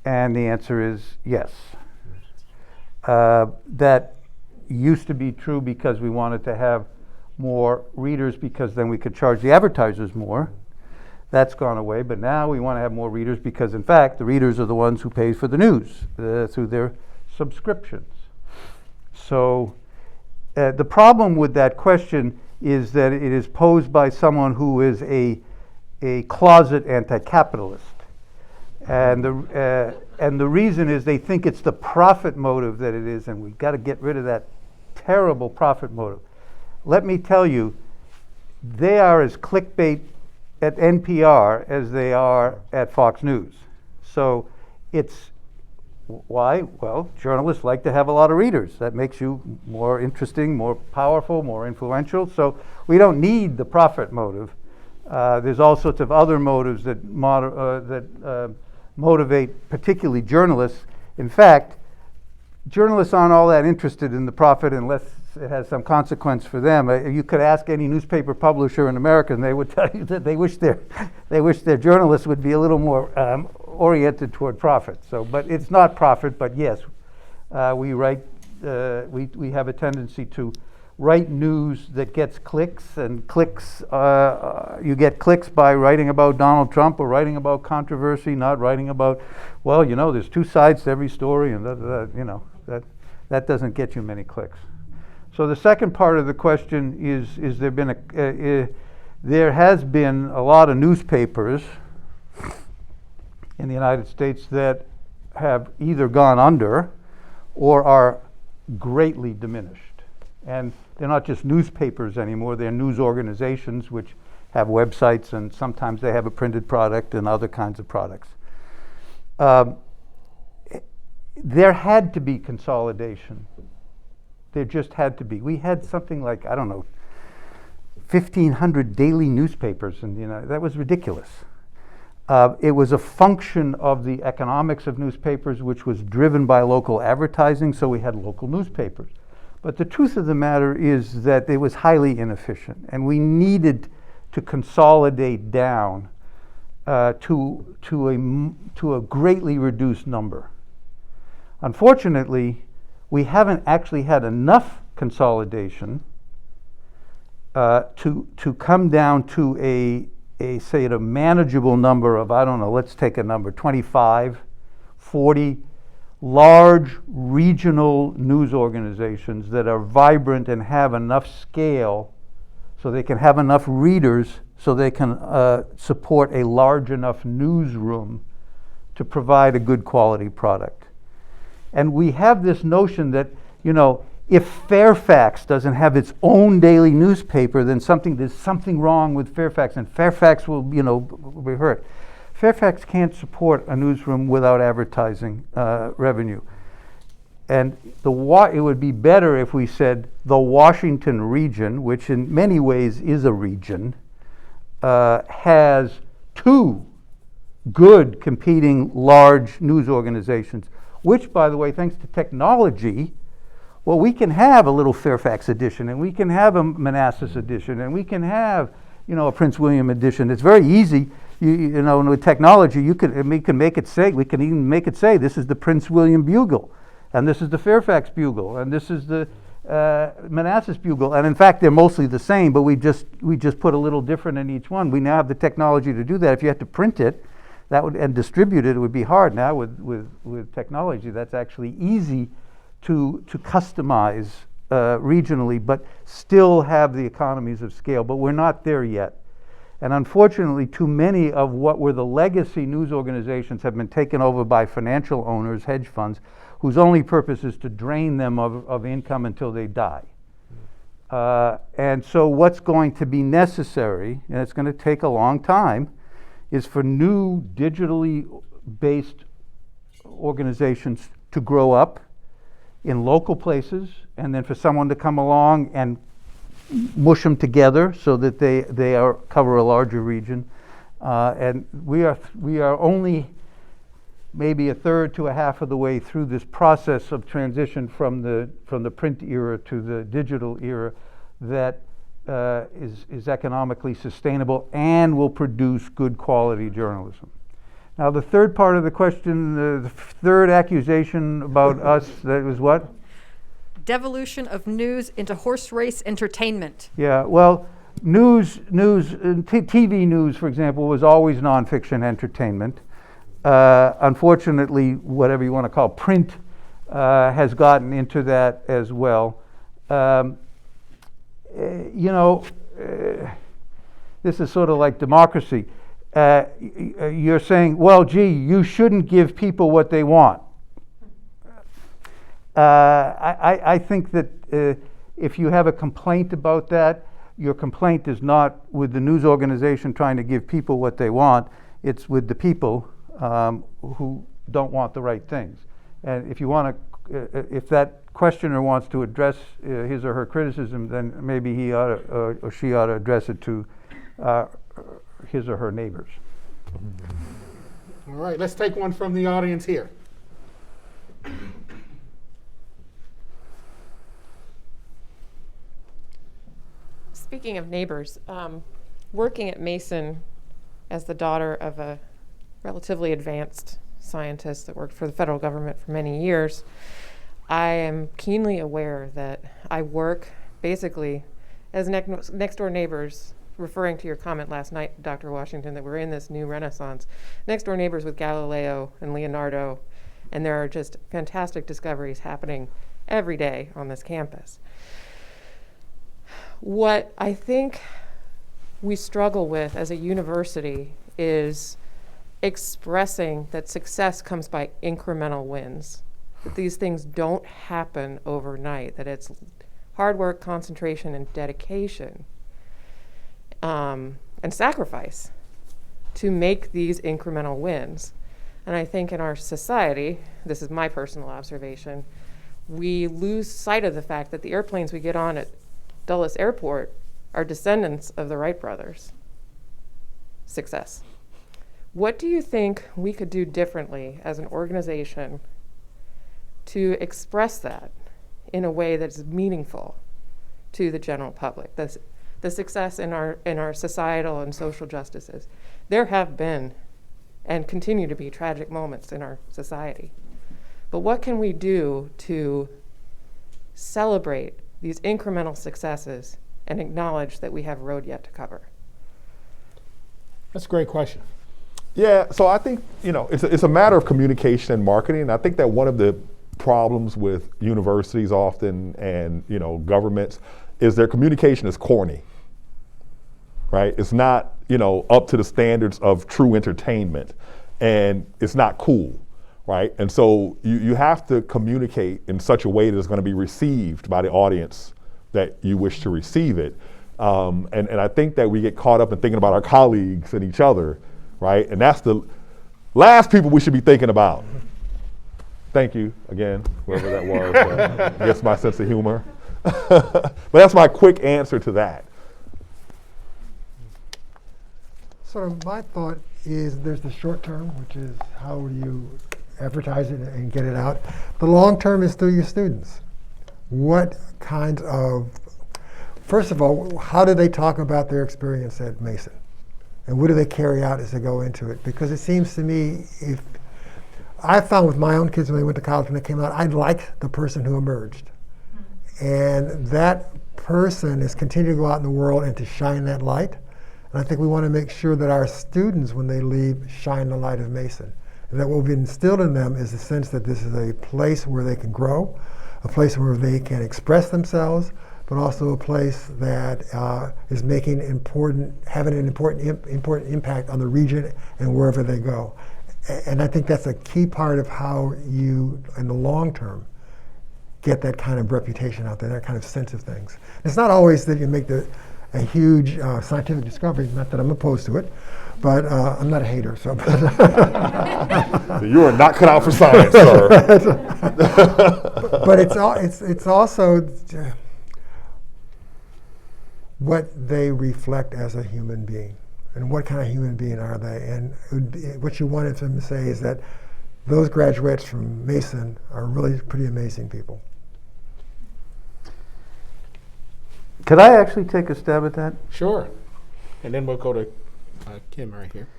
And the answer is yes. That used to be true because we wanted to have more readers because then we could charge the advertisers more. That's gone away, but now we want to have more readers because, in fact, the readers are the ones who pay for the news through their subscriptions. So the problem with that question is that it is posed by someone who is a closet anti-capitalist. And the reason is they think it's the profit motive that it is, and we've got to get rid of that terrible profit motive. Let me tell you, they are as clickbait at NPR as they are at Fox News. So it's why? Well, journalists like to have a lot of readers. That makes you more interesting, more powerful, more influential. So we don't need the profit motive. There's all sorts of other motives that motivate particularly journalists. In fact, journalists aren't all that interested in the profit unless it has some consequence for them. You could ask any newspaper publisher in America and they would tell you that they wish their journalists would be a little more oriented toward profit. So, but it's not profit, but yes, we have a tendency to write news that gets clicks, and clicks, you get clicks by writing about Donald Trump or writing about controversy, not writing about, well, you know, there's two sides to every story, and that doesn't get you many clicks. So the second part of the question is there has been a lot of newspapers in the United States that have either gone under or are greatly diminished. And they're not just newspapers anymore, they're news organizations which have websites, and sometimes they have a printed product and other kinds of products. There had to be consolidation. There just had to be. We had something like, I don't know, 1,500 daily newspapers in the United States. That was ridiculous. It was a function of the economics of newspapers, which was driven by local advertising, so we had local newspapers. But the truth of the matter is that it was highly inefficient, and we needed to consolidate down to a greatly reduced number. Unfortunately, we haven't actually had enough consolidation to come down to a manageable number of, I don't know, let's take a number, 25, 40 large regional news organizations that are vibrant and have enough scale so they can have enough readers so they can support a large enough newsroom to provide a good quality product. And we have this notion that, you know, if Fairfax doesn't have its own daily newspaper, then there's something wrong with Fairfax, and Fairfax will, you know, be hurt. Fairfax can't support a newsroom without advertising revenue. And it would be better if we said the Washington region, which in many ways is a region, has two good competing large news organizations, which, by the way, thanks to technology, well, we can have a little Fairfax edition, and we can have a Manassas edition, and we can have, you know, a Prince William edition. It's very easy. You know, with technology, we can make it say, we can even make it say, this is the Prince William Bugle, and this is the Fairfax Bugle, and this is the Manassas Bugle. And in fact, they're mostly the same, but we just put a little different in each one. We now have the technology to do that. If you had to print it, and distribute it, it would be hard. Now with technology, that's actually easy to customize regionally, but still have the economies of scale. But we're not there yet. And unfortunately, too many of what were the legacy news organizations have been taken over by financial owners, hedge funds, whose only purpose is to drain them of income until they die. And so what's going to be necessary, and it's going to take a long time, is for new digitally based organizations to grow up in local places, and then for someone to come along and mush them together so that they cover a larger region. And we are only maybe a third to a half of the way through this process of transition from the print era to the digital era that is economically sustainable and will produce good quality journalism. Now, the third part of the question, the third accusation about us, that was what? Devolution of news into horse race entertainment. Yeah, well, TV news, for example, was always nonfiction entertainment. Unfortunately, whatever you want to call print has gotten into that as well. You know, this is sort of like democracy. you're saying, well, gee, you shouldn't give people what they want. I think that if you have a complaint about that, your complaint is not with the news organization trying to give people what they want. It's with the people who don't want the right things. And if you want to, if that questioner wants to address his or her criticism, then maybe he ought to, or she ought to address it to his or her neighbors. All right, let's take one from the audience here. Speaking of neighbors, working at Mason as the daughter of a relatively advanced scientist that worked for the federal government for many years, I am keenly aware that I work basically as next door neighbors, referring to your comment last night, Dr. Washington, that we're in this new renaissance, next door neighbors with Galileo and Leonardo, and there are just fantastic discoveries happening every day on this campus. What I think we struggle with as a university is expressing that success comes by incremental wins, that these things don't happen overnight, that it's hard work, concentration, and dedication, and sacrifice to make these incremental wins. And I think in our society, this is my personal observation, we lose sight of the fact that the airplanes we get on at Dulles Airport are descendants of the Wright brothers' success. What do you think we could do differently as an organization to express that in a way that's meaningful to the general public? The success in our societal and social justices. There have been and continue to be tragic moments in our society. But what can we do to celebrate these incremental successes and acknowledge that we have road yet to cover? That's a great question. Yeah, so I think, it's a matter of communication and marketing. I think that one of the problems with universities often and, governments is their communication is corny, right? It's not, up to the standards of true entertainment, and it's not cool, right? And so you have to communicate in such a way that it's going to be received by the audience that you wish to receive it. And I think that we get caught up in thinking about our colleagues and each other, right? And that's the last people we should be thinking about. Thank you again, whoever that was. Gets my sense of humor. But that's my quick answer to that. So my thought is there's the short term, which is how do you advertise it and get it out. The long term is through your students. What kinds of, first of all, how do they talk about their experience at Mason? And what do they carry out as they go into it? Because it seems to me, if I found with my own kids when they went to college, when they came out, I liked the person who emerged. And that person is continuing to go out in the world and to shine that light. And I think we want to make sure that our students, when they leave, shine the light of Mason. And that what we've instilled in them is the sense that this is a place where they can grow, a place where they can express themselves, but also a place that is having an important impact on the region and wherever they go. And I think that's a key part of how you, in the long term, get that kind of reputation out there, that kind of sense of things. It's not always that you make a huge scientific discovery, not that I'm opposed to it, but I'm not a hater. So. You are not cut out for science, sir. But it's also what they reflect as a human being, and what kind of human being are they? And what you wanted them to say is that those graduates from Mason are really pretty amazing people. Could I actually take a stab at that? Sure. And then we'll go to Kim right here.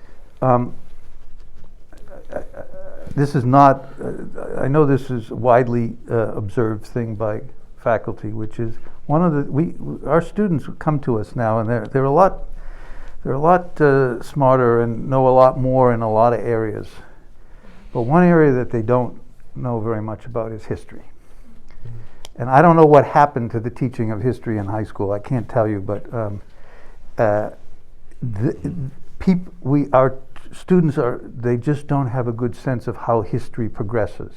This is not, I know this is a widely observed thing by faculty, which is one of our students come to us now, and they're a lot smarter and know a lot more in a lot of areas. But one area that they don't know very much about is history. And I don't know what happened to the teaching of history in high school. I can't tell you, but our students they just don't have a good sense of how history progresses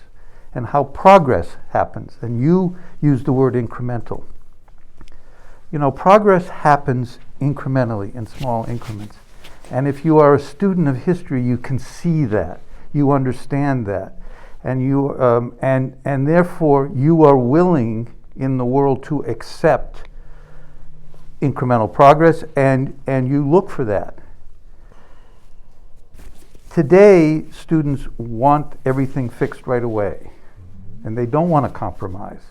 and how progress happens. And you use the word incremental. You know, progress happens incrementally in small increments. And if you are a student of history, you can see that, you understand that, and and therefore you are willing in the world to accept incremental progress, and you look for that. Today, students want everything fixed right away, and they don't want to compromise.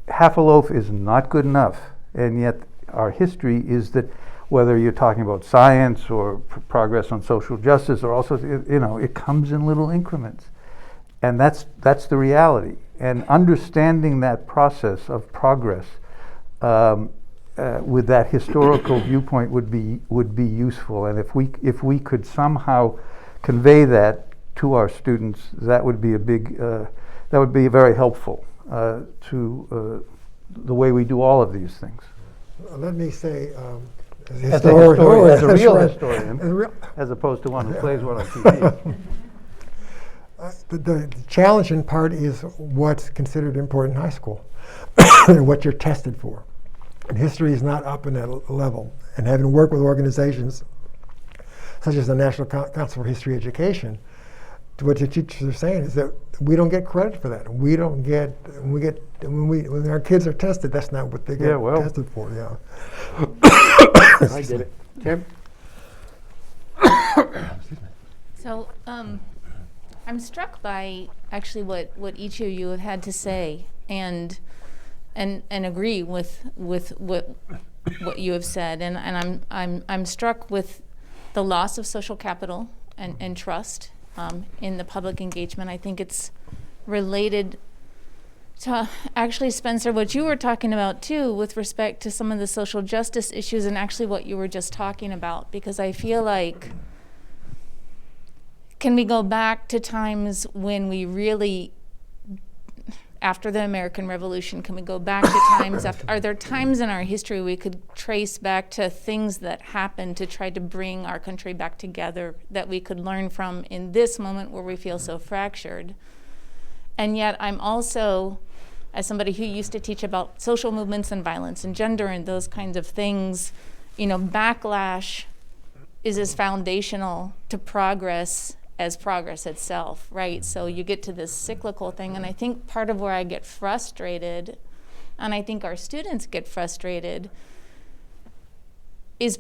Half a loaf is not good enough, and yet our history is that whether you're talking about science or progress on social justice or also, you know, it comes in little increments. And that's the reality. And understanding that process of progress with that historical viewpoint would be useful. And if we could somehow convey that to our students, that would be very helpful to the way we do all of these things. Let me say, As a historian, as a real historian, as opposed to one who plays one on TV. The challenging part is what's considered important in high school and what you're tested for. And history is not up in that level. And having worked with organizations such as the National Council for History Education, what the teachers are saying is that we don't get credit for that. We don't get when our kids are tested. That's not what they get tested for. Yeah. I get it. Tim? So I'm struck by actually what each of you have had to say, and agree with what you have said, and I'm struck with the loss of social capital and trust in the public engagement. I think it's related to actually, Spencer, what you were talking about too, with respect to some of the social justice issues, and actually what you were just talking about, because I feel like, can we go back to times when we really, after the American Revolution, can we go back to times are there times in our history we could trace back to things that happened to try to bring our country back together that we could learn from in this moment where we feel so fractured? And yet I'm also, as somebody who used to teach about social movements and violence and gender and those kinds of things, you know, backlash is as foundational to progress as progress itself, right? So you get to this cyclical thing, and I think part of where I get frustrated, and I think our students get frustrated, is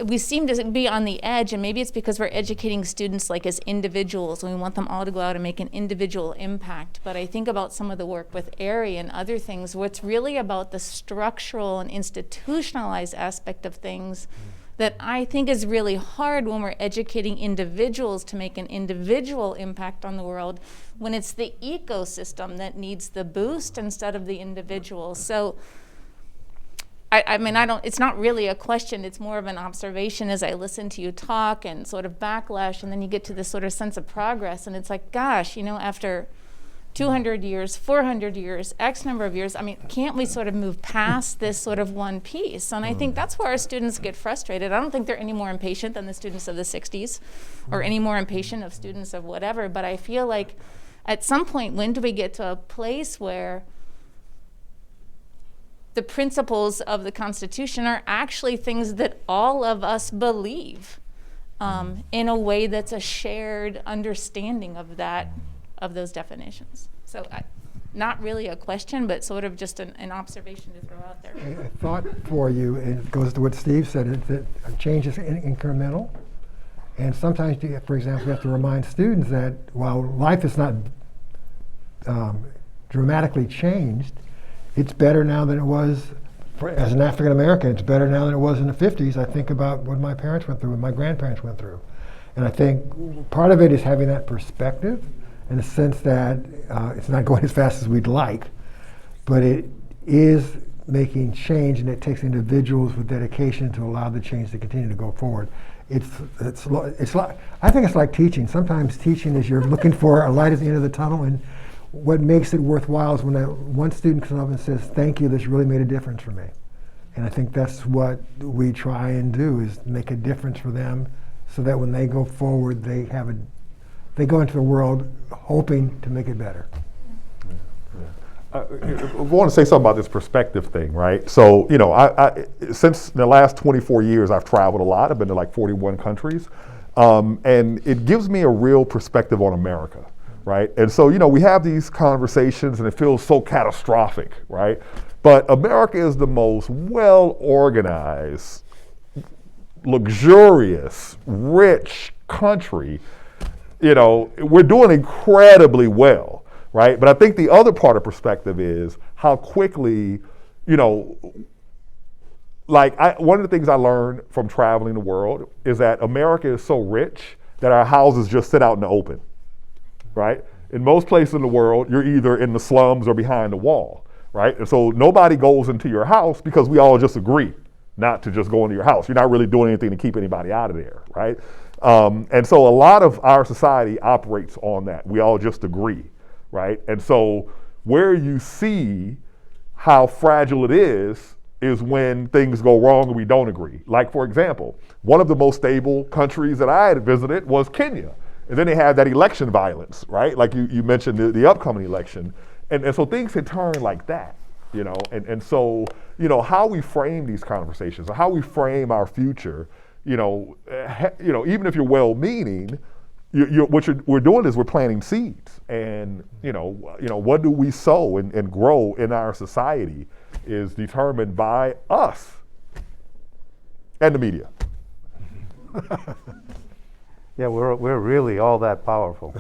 we seem to be on the edge, and maybe it's because we're educating students like as individuals, and we want them all to go out and make an individual impact. But I think about some of the work with ARI and other things, where it's really about the structural and institutionalized aspect of things that I think is really hard when we're educating individuals to make an individual impact on the world, when it's the ecosystem that needs the boost instead of the individual. So I mean, it's not really a question, it's more of an observation as I listen to you talk and sort of backlash, and then you get to this sort of sense of progress, and it's like, gosh, you know, after 200 years, 400 years, X number of years, I mean, can't we sort of move past this sort of one piece? And I think that's where our students get frustrated. I don't think they're any more impatient than the students of the 60s or any more impatient of students of whatever, but I feel like at some point, when do we get to a place where the principles of the Constitution are actually things that all of us believe in a way that's a shared understanding of that, of those definitions. So not really a question, but sort of just an observation to throw out there. A thought for you, and it goes to what Steve said, is that change is incremental. And sometimes, for example, you have to remind students that while life is not dramatically changed, it's better now than it was, as an African American, it's better now than it was in the 50s. I think about what my parents went through, what my grandparents went through. And I think part of it is having that perspective, in the sense that it's not going as fast as we'd like, but it is making change, and it takes individuals with dedication to allow the change to continue to go forward. It's like, I think it's like teaching. Sometimes teaching is you're looking for a light at the end of the tunnel, and what makes it worthwhile is when that one student comes up and says, "Thank you, this really made a difference for me." And I think that's what we try and do, is make a difference for them so that when they go forward, they go into the world hoping to make it better. I want to say something about this perspective thing, right? So, you know, I since the last 24 years, I've traveled a lot. I've been to like 41 countries. And it gives me a real perspective on America, right? And so, you know, we have these conversations and it feels so catastrophic, right? But America is the most well-organized, luxurious, rich country. You know, we're doing incredibly well, right? But I think the other part of perspective is how quickly, you know, like one of the things I learned from traveling the world is that America is so rich that our houses just sit out in the open, right? In most places in the world, you're either in the slums or behind the wall, right? And so nobody goes into your house because we all just agree not to just go into your house. You're not really doing anything to keep anybody out of there, right? And so a lot of our society operates on that. We all just agree, right? And so where you see how fragile it is when things go wrong and we don't agree. Like, for example, one of the most stable countries that I had visited was Kenya. And then they had that election violence, right? Like you mentioned the upcoming election. And so things had turned like that, you know? And so, you know, how we frame these conversations, or how we frame our future, you know, even if you're well-meaning, what we're doing is we're planting seeds. And, you know, what do we sow and grow in our society is determined by us and the media. Yeah, we're really all that powerful.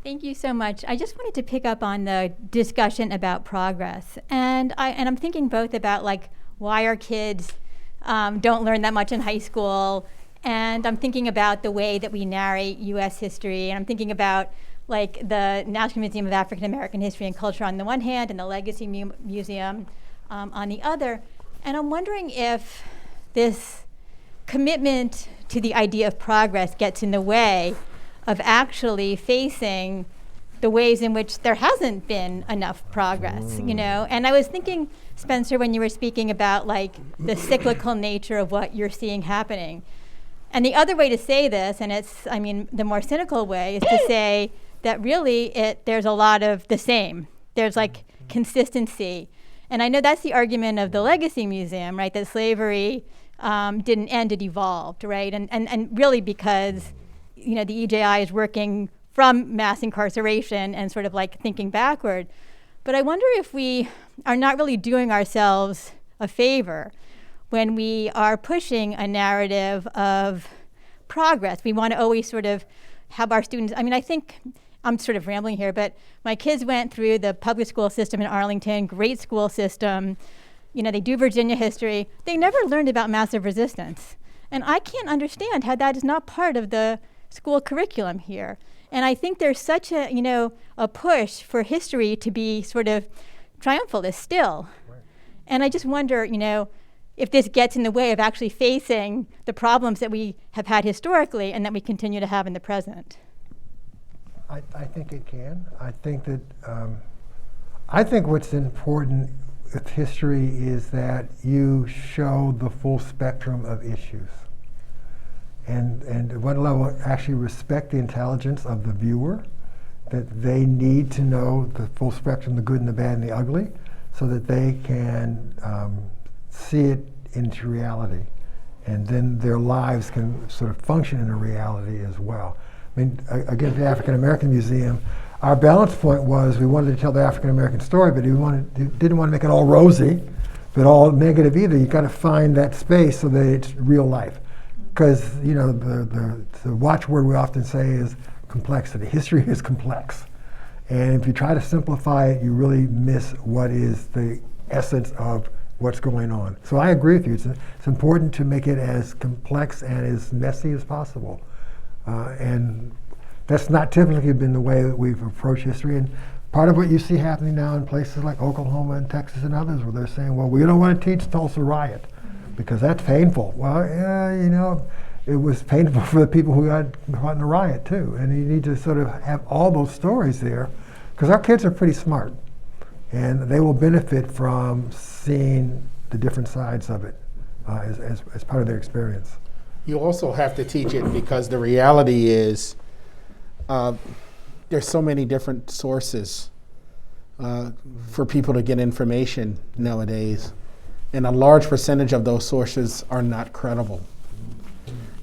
Thank you so much. I just wanted to pick up on the discussion about progress, and I'm thinking both about like why our kids don't learn that much in high school, and I'm thinking about the way that we narrate U.S. history, and I'm thinking about like the National Museum of African American History and Culture on the one hand, and the Legacy Museum on the other. And I'm wondering if this commitment to the idea of progress gets in the way of actually facing the ways in which there hasn't been enough progress, you know? And I was thinking, Spencer, when you were speaking about like the cyclical nature of what you're seeing happening. And the other way to say this, and it's, I mean, the more cynical way, is to say that really there's a lot of the same. There's like consistency. And I know that's the argument of the Legacy Museum, right? That slavery didn't end, it evolved, right? And really because, you know, the EJI is working from mass incarceration and sort of like thinking backward. But I wonder if we are not really doing ourselves a favor when we are pushing a narrative of progress. We want to always sort of have our students, I mean, I think, I'm sort of rambling here, but my kids went through the public school system in Arlington, great school system. You know, they do Virginia history. They never learned about massive resistance. And I can't understand how that is not part of the school curriculum here. And I think there's such a, you know, a push for history to be sort of triumphalist still. Right. And I just wonder, you know, if this gets in the way of actually facing the problems that we have had historically and that we continue to have in the present. I think it can. I think that, I think what's important with history is that you show the full spectrum of issues. And at one level, actually respect the intelligence of the viewer, that they need to know the full spectrum, the good and the bad and the ugly, so that they can see it into reality. And then their lives can sort of function in a reality as well. I mean, again, the African American Museum, our balance point was we wanted to tell the African American story, but didn't want to make it all rosy, but all negative either. You've got to find that space so that it's real life. Because, you know, the watchword we often say is complexity. History is complex. And if you try to simplify it, you really miss what is the essence of what's going on. So I agree with you. It's important to make it as complex and as messy as possible. And that's not typically been the way that we've approached history. And part of what you see happening now in places like Oklahoma and Texas and others, where they're saying, well, we don't want to teach Tulsa Riot because that's painful. Well, yeah, you know, it was painful for the people who got caught in the riot too. And you need to sort of have all those stories there, because our kids are pretty smart. and they will benefit from seeing the different sides of it as part of their experience. You also have to teach it because the reality is there's so many different sources for people to get information nowadays. And a large percentage of those sources are not credible.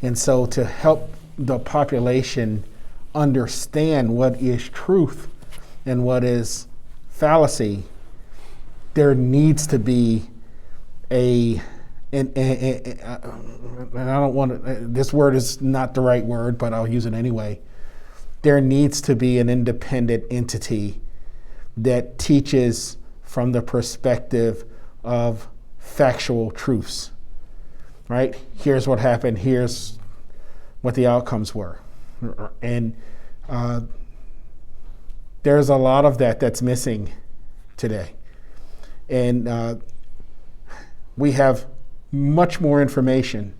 And so to help the population understand what is truth and what is fallacy, there needs to be and I don't want to, this word is not the right word, but I'll use it anyway. There needs to be an independent entity that teaches from the perspective of factual truths, right? Here's what happened, here's what the outcomes were. And there's a lot of that that's missing today. And we have much more information,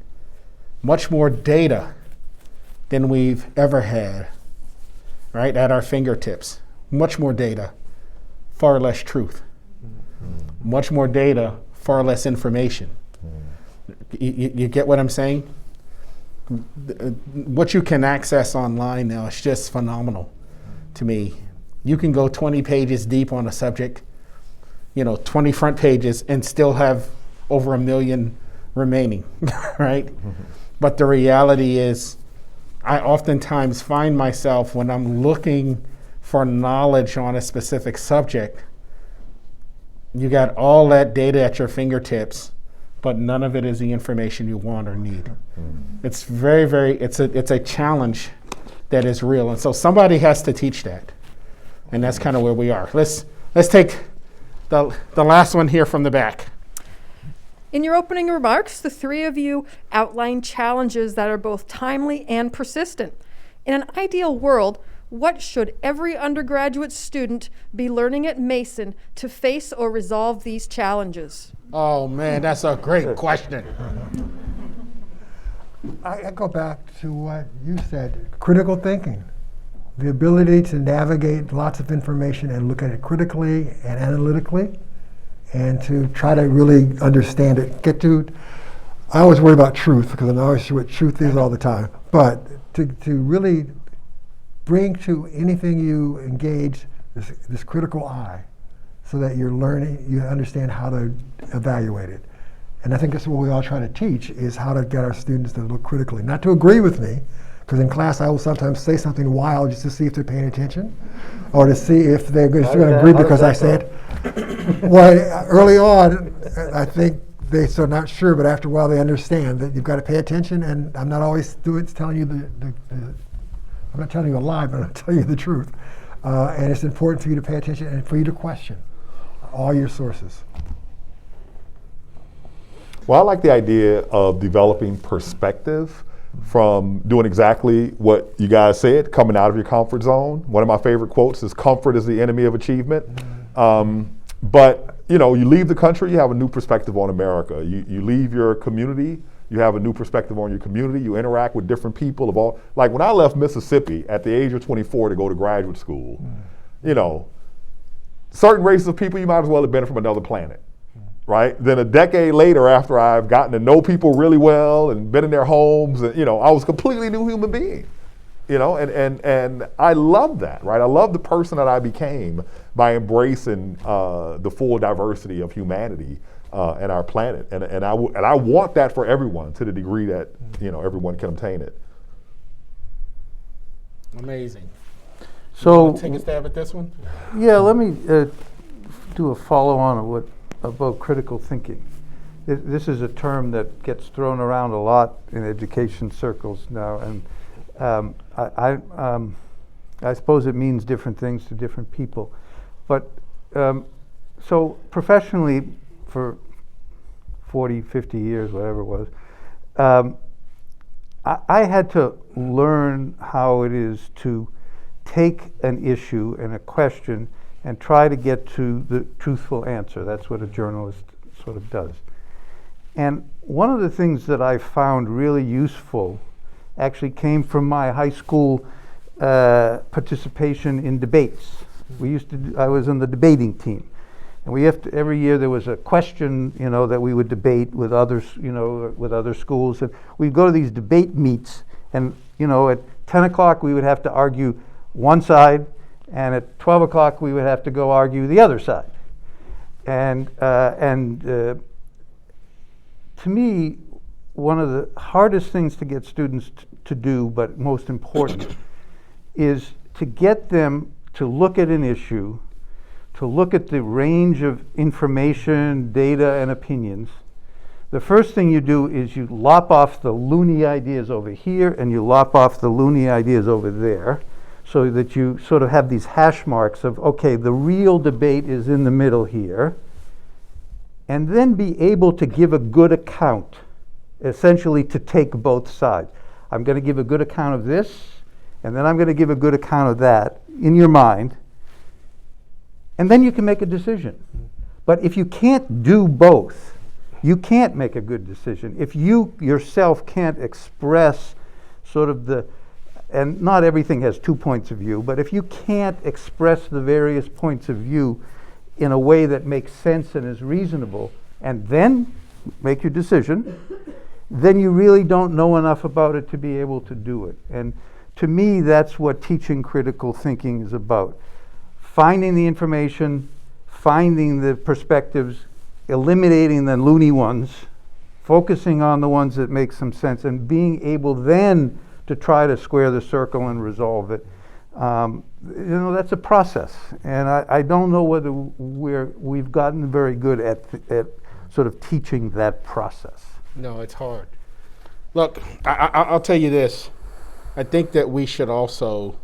much more data than we've ever had, right, at our fingertips. Much more data, far less truth. Much more data, far less information. You get what I'm saying? What you can access online now is just phenomenal to me. You can go 20 pages deep on a subject, 20 front pages, and still have over 1 million remaining, right? But the reality is, I oftentimes find myself when I'm looking for knowledge on a specific subject, you got all that data at your fingertips, but none of it is the information you want or need. It's very, very, it's a challenge that is real. And so somebody has to teach that. And that's kind of where we are. Let's take the last one here from the back. In your opening remarks, the three of you outlined challenges that are both timely and persistent. In an ideal world, what should every undergraduate student be learning at Mason to face or resolve these challenges? Oh man, that's a great question. I go back to what you said, critical thinking. The ability to navigate lots of information and look at it critically and analytically, and to try to really understand it. I always worry about truth because I'm not always sure what truth is all the time, but to really bring to anything you engage this critical eye so that you're learning, you understand how to evaluate it. And I think that's what we all try to teach, is how to get our students to look critically. Not to agree with me, because in class I will sometimes say something wild just to see if they're paying attention, or to see if they're going to agree because I said. Well, early on, I think they're so not sure, but after a while they understand that you've got to pay attention, and I'm not always telling you I'm not telling you a lie, but I'm telling you the truth. And it's important for you to pay attention and for you to question all your sources. Well, I like the idea of developing perspective from doing exactly what you guys said, coming out of your comfort zone. One of my favorite quotes is, "Comfort is the enemy of achievement." But you leave the country, you have a new perspective on America. You leave your community, you have a new perspective on your community. You interact with different people of all. Like when I left Mississippi at the age of 24 to go to graduate school, certain races of people you might as well have been from another planet. Right? Then a decade later, after I've gotten to know people really well and been in their homes, and, I was a completely new human being. And I love that, right? I love the person that I became by embracing the full diversity of humanity and our planet. And I want that for everyone to the degree that everyone can obtain it. Amazing. So Take a stab at this one. yeah, let me do a follow-on about critical thinking. This is a term that gets thrown around a lot in education circles now, and I suppose it means different things to different people. But so professionally, for 40, 50 years, whatever it was, I had to learn how it is to take an issue and a question and try to get to the truthful answer. That's what a journalist sort of does. And one of the things that I found really useful actually came from my high school participation in debates. I was on the debating team. And we have to, every year there was a question, that we would debate with others, with other schools. And we'd go to these debate meets, and, at 10 o'clock we would have to argue one side, and at 12 o'clock we would have to go argue the other side. And to me, one of the hardest things to get students to do, but most important, is to get them to look at an issue, to look at the range of information, data, and opinions. The first thing you do is you lop off the loony ideas over here and you lop off the loony ideas over there, so that you sort of have these hash marks of, okay, the real debate is in the middle here, and then be able to give a good account, essentially to take both sides. I'm going to give a good account of this, and then I'm going to give a good account of that in your mind, and then you can make a decision. But if you can't do both, you can't make a good decision. If you yourself can't express sort of and not everything has 2 points of view, but if you can't express the various points of view in a way that makes sense and is reasonable, and then make your decision, then you really don't know enough about it to be able to do it. And to me, that's what teaching critical thinking is about. Finding the information, finding the perspectives, eliminating the loony ones, focusing on the ones that make some sense, and being able then to try to square the circle and resolve it. That's a process, and I don't know whether we've gotten very good at sort of teaching that process. No, it's hard. Look, I'll tell you this. I think that we should also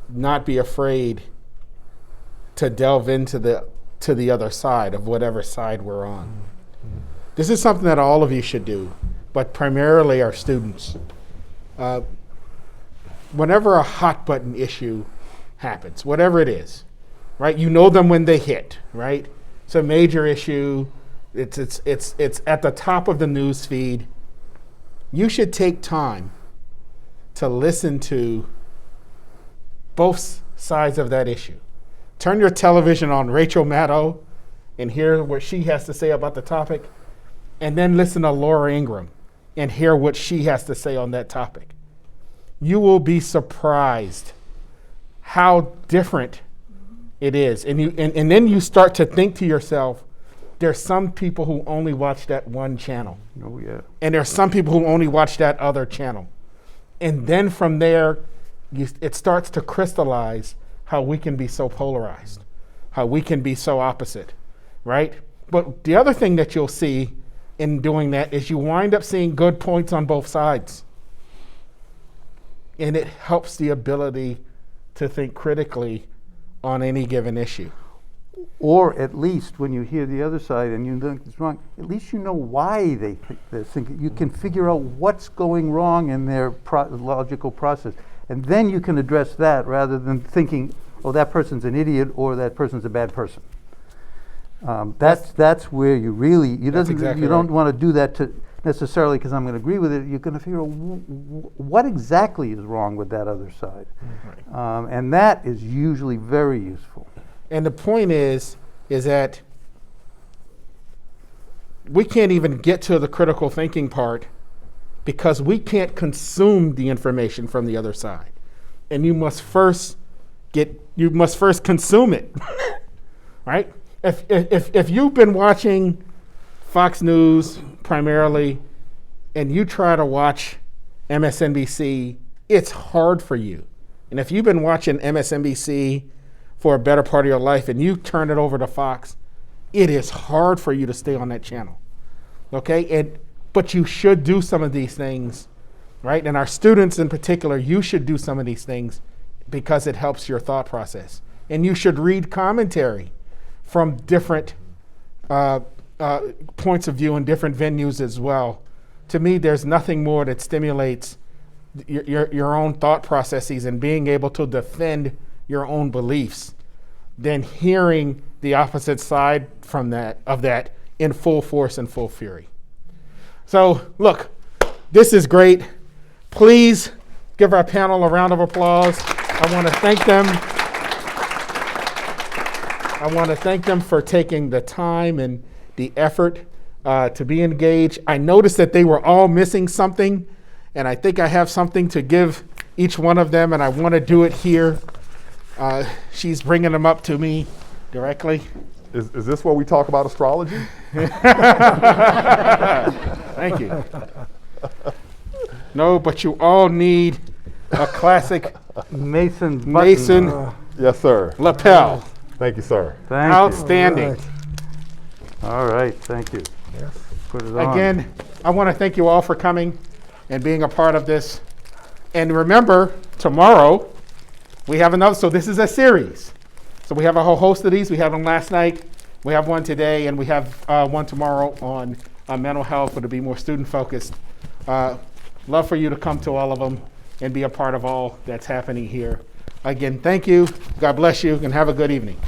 not be afraid to delve into the other side of whatever side we're on. This is something that all of you should do, but primarily our students. Whenever a hot button issue happens, whatever it is, right? You know them when they hit, right? It's a major issue. It's at the top of the news feed. You should take time to listen to both sides of that issue. Turn your television on Rachel Maddow and hear what she has to say about the topic, and then listen to Laura Ingraham and hear what she has to say on that topic. You will be surprised how different it is. And then you start to think to yourself, there's some people who only watch that one channel. Oh, yeah. And there's some people who only watch that other channel. And then from there, it starts to crystallize how we can be so polarized, how we can be so opposite, right? But the other thing that you'll see in doing that is you wind up seeing good points on both sides. And it helps the ability to think critically on any given issue. Or at least when you hear the other side and you think it's wrong, at least you know why they're thinking. You can figure out what's going wrong in their logical process. And then you can address that rather than thinking, oh, that person's an idiot or that person's a bad person. That's where you really, you don't want to do that necessarily because I'm going to agree with it. You're going to figure out what exactly is wrong with that other side. Right. And that is usually very useful. And the point is that we can't even get to the critical thinking part because we can't consume the information from the other side. And you must first consume it, right? If you've been watching Fox News primarily and you try to watch MSNBC, it's hard for you. And if you've been watching MSNBC for a better part of your life and you turn it over to Fox, it is hard for you to stay on that channel, okay? But you should do some of these things, right? And our students in particular, you should do some of these things because it helps your thought process. And you should read commentary from different points of view and different venues as well. To me, there's nothing more that stimulates your own thought processes and being able to defend your own beliefs than hearing the opposite side of that in full force and full fury. So, look, this is great. Please give our panel a round of applause. I want to thank them. I want to thank them for taking the time and the effort to be engaged. I noticed that they were all missing something, and I think I have something to give each one of them, and I want to do it here. She's bringing them up to me directly. Is this where we talk about astrology? Thank you. No, but you all need a classic Mason button. Mason Yes, sir. lapel. Thank you, sir. Thank Outstanding. Right. you. All right, thank you. Yes. Put it on. Again, I want to thank you all for coming and being a part of this. And remember, tomorrow we have another, so this is a series. So we have a whole host of these. We had them last night, we have one today, and we have one tomorrow on mental health, it'll be more student focused. Love for you to come to all of them and be a part of all that's happening here. Again, thank you, God bless you, and have a good evening.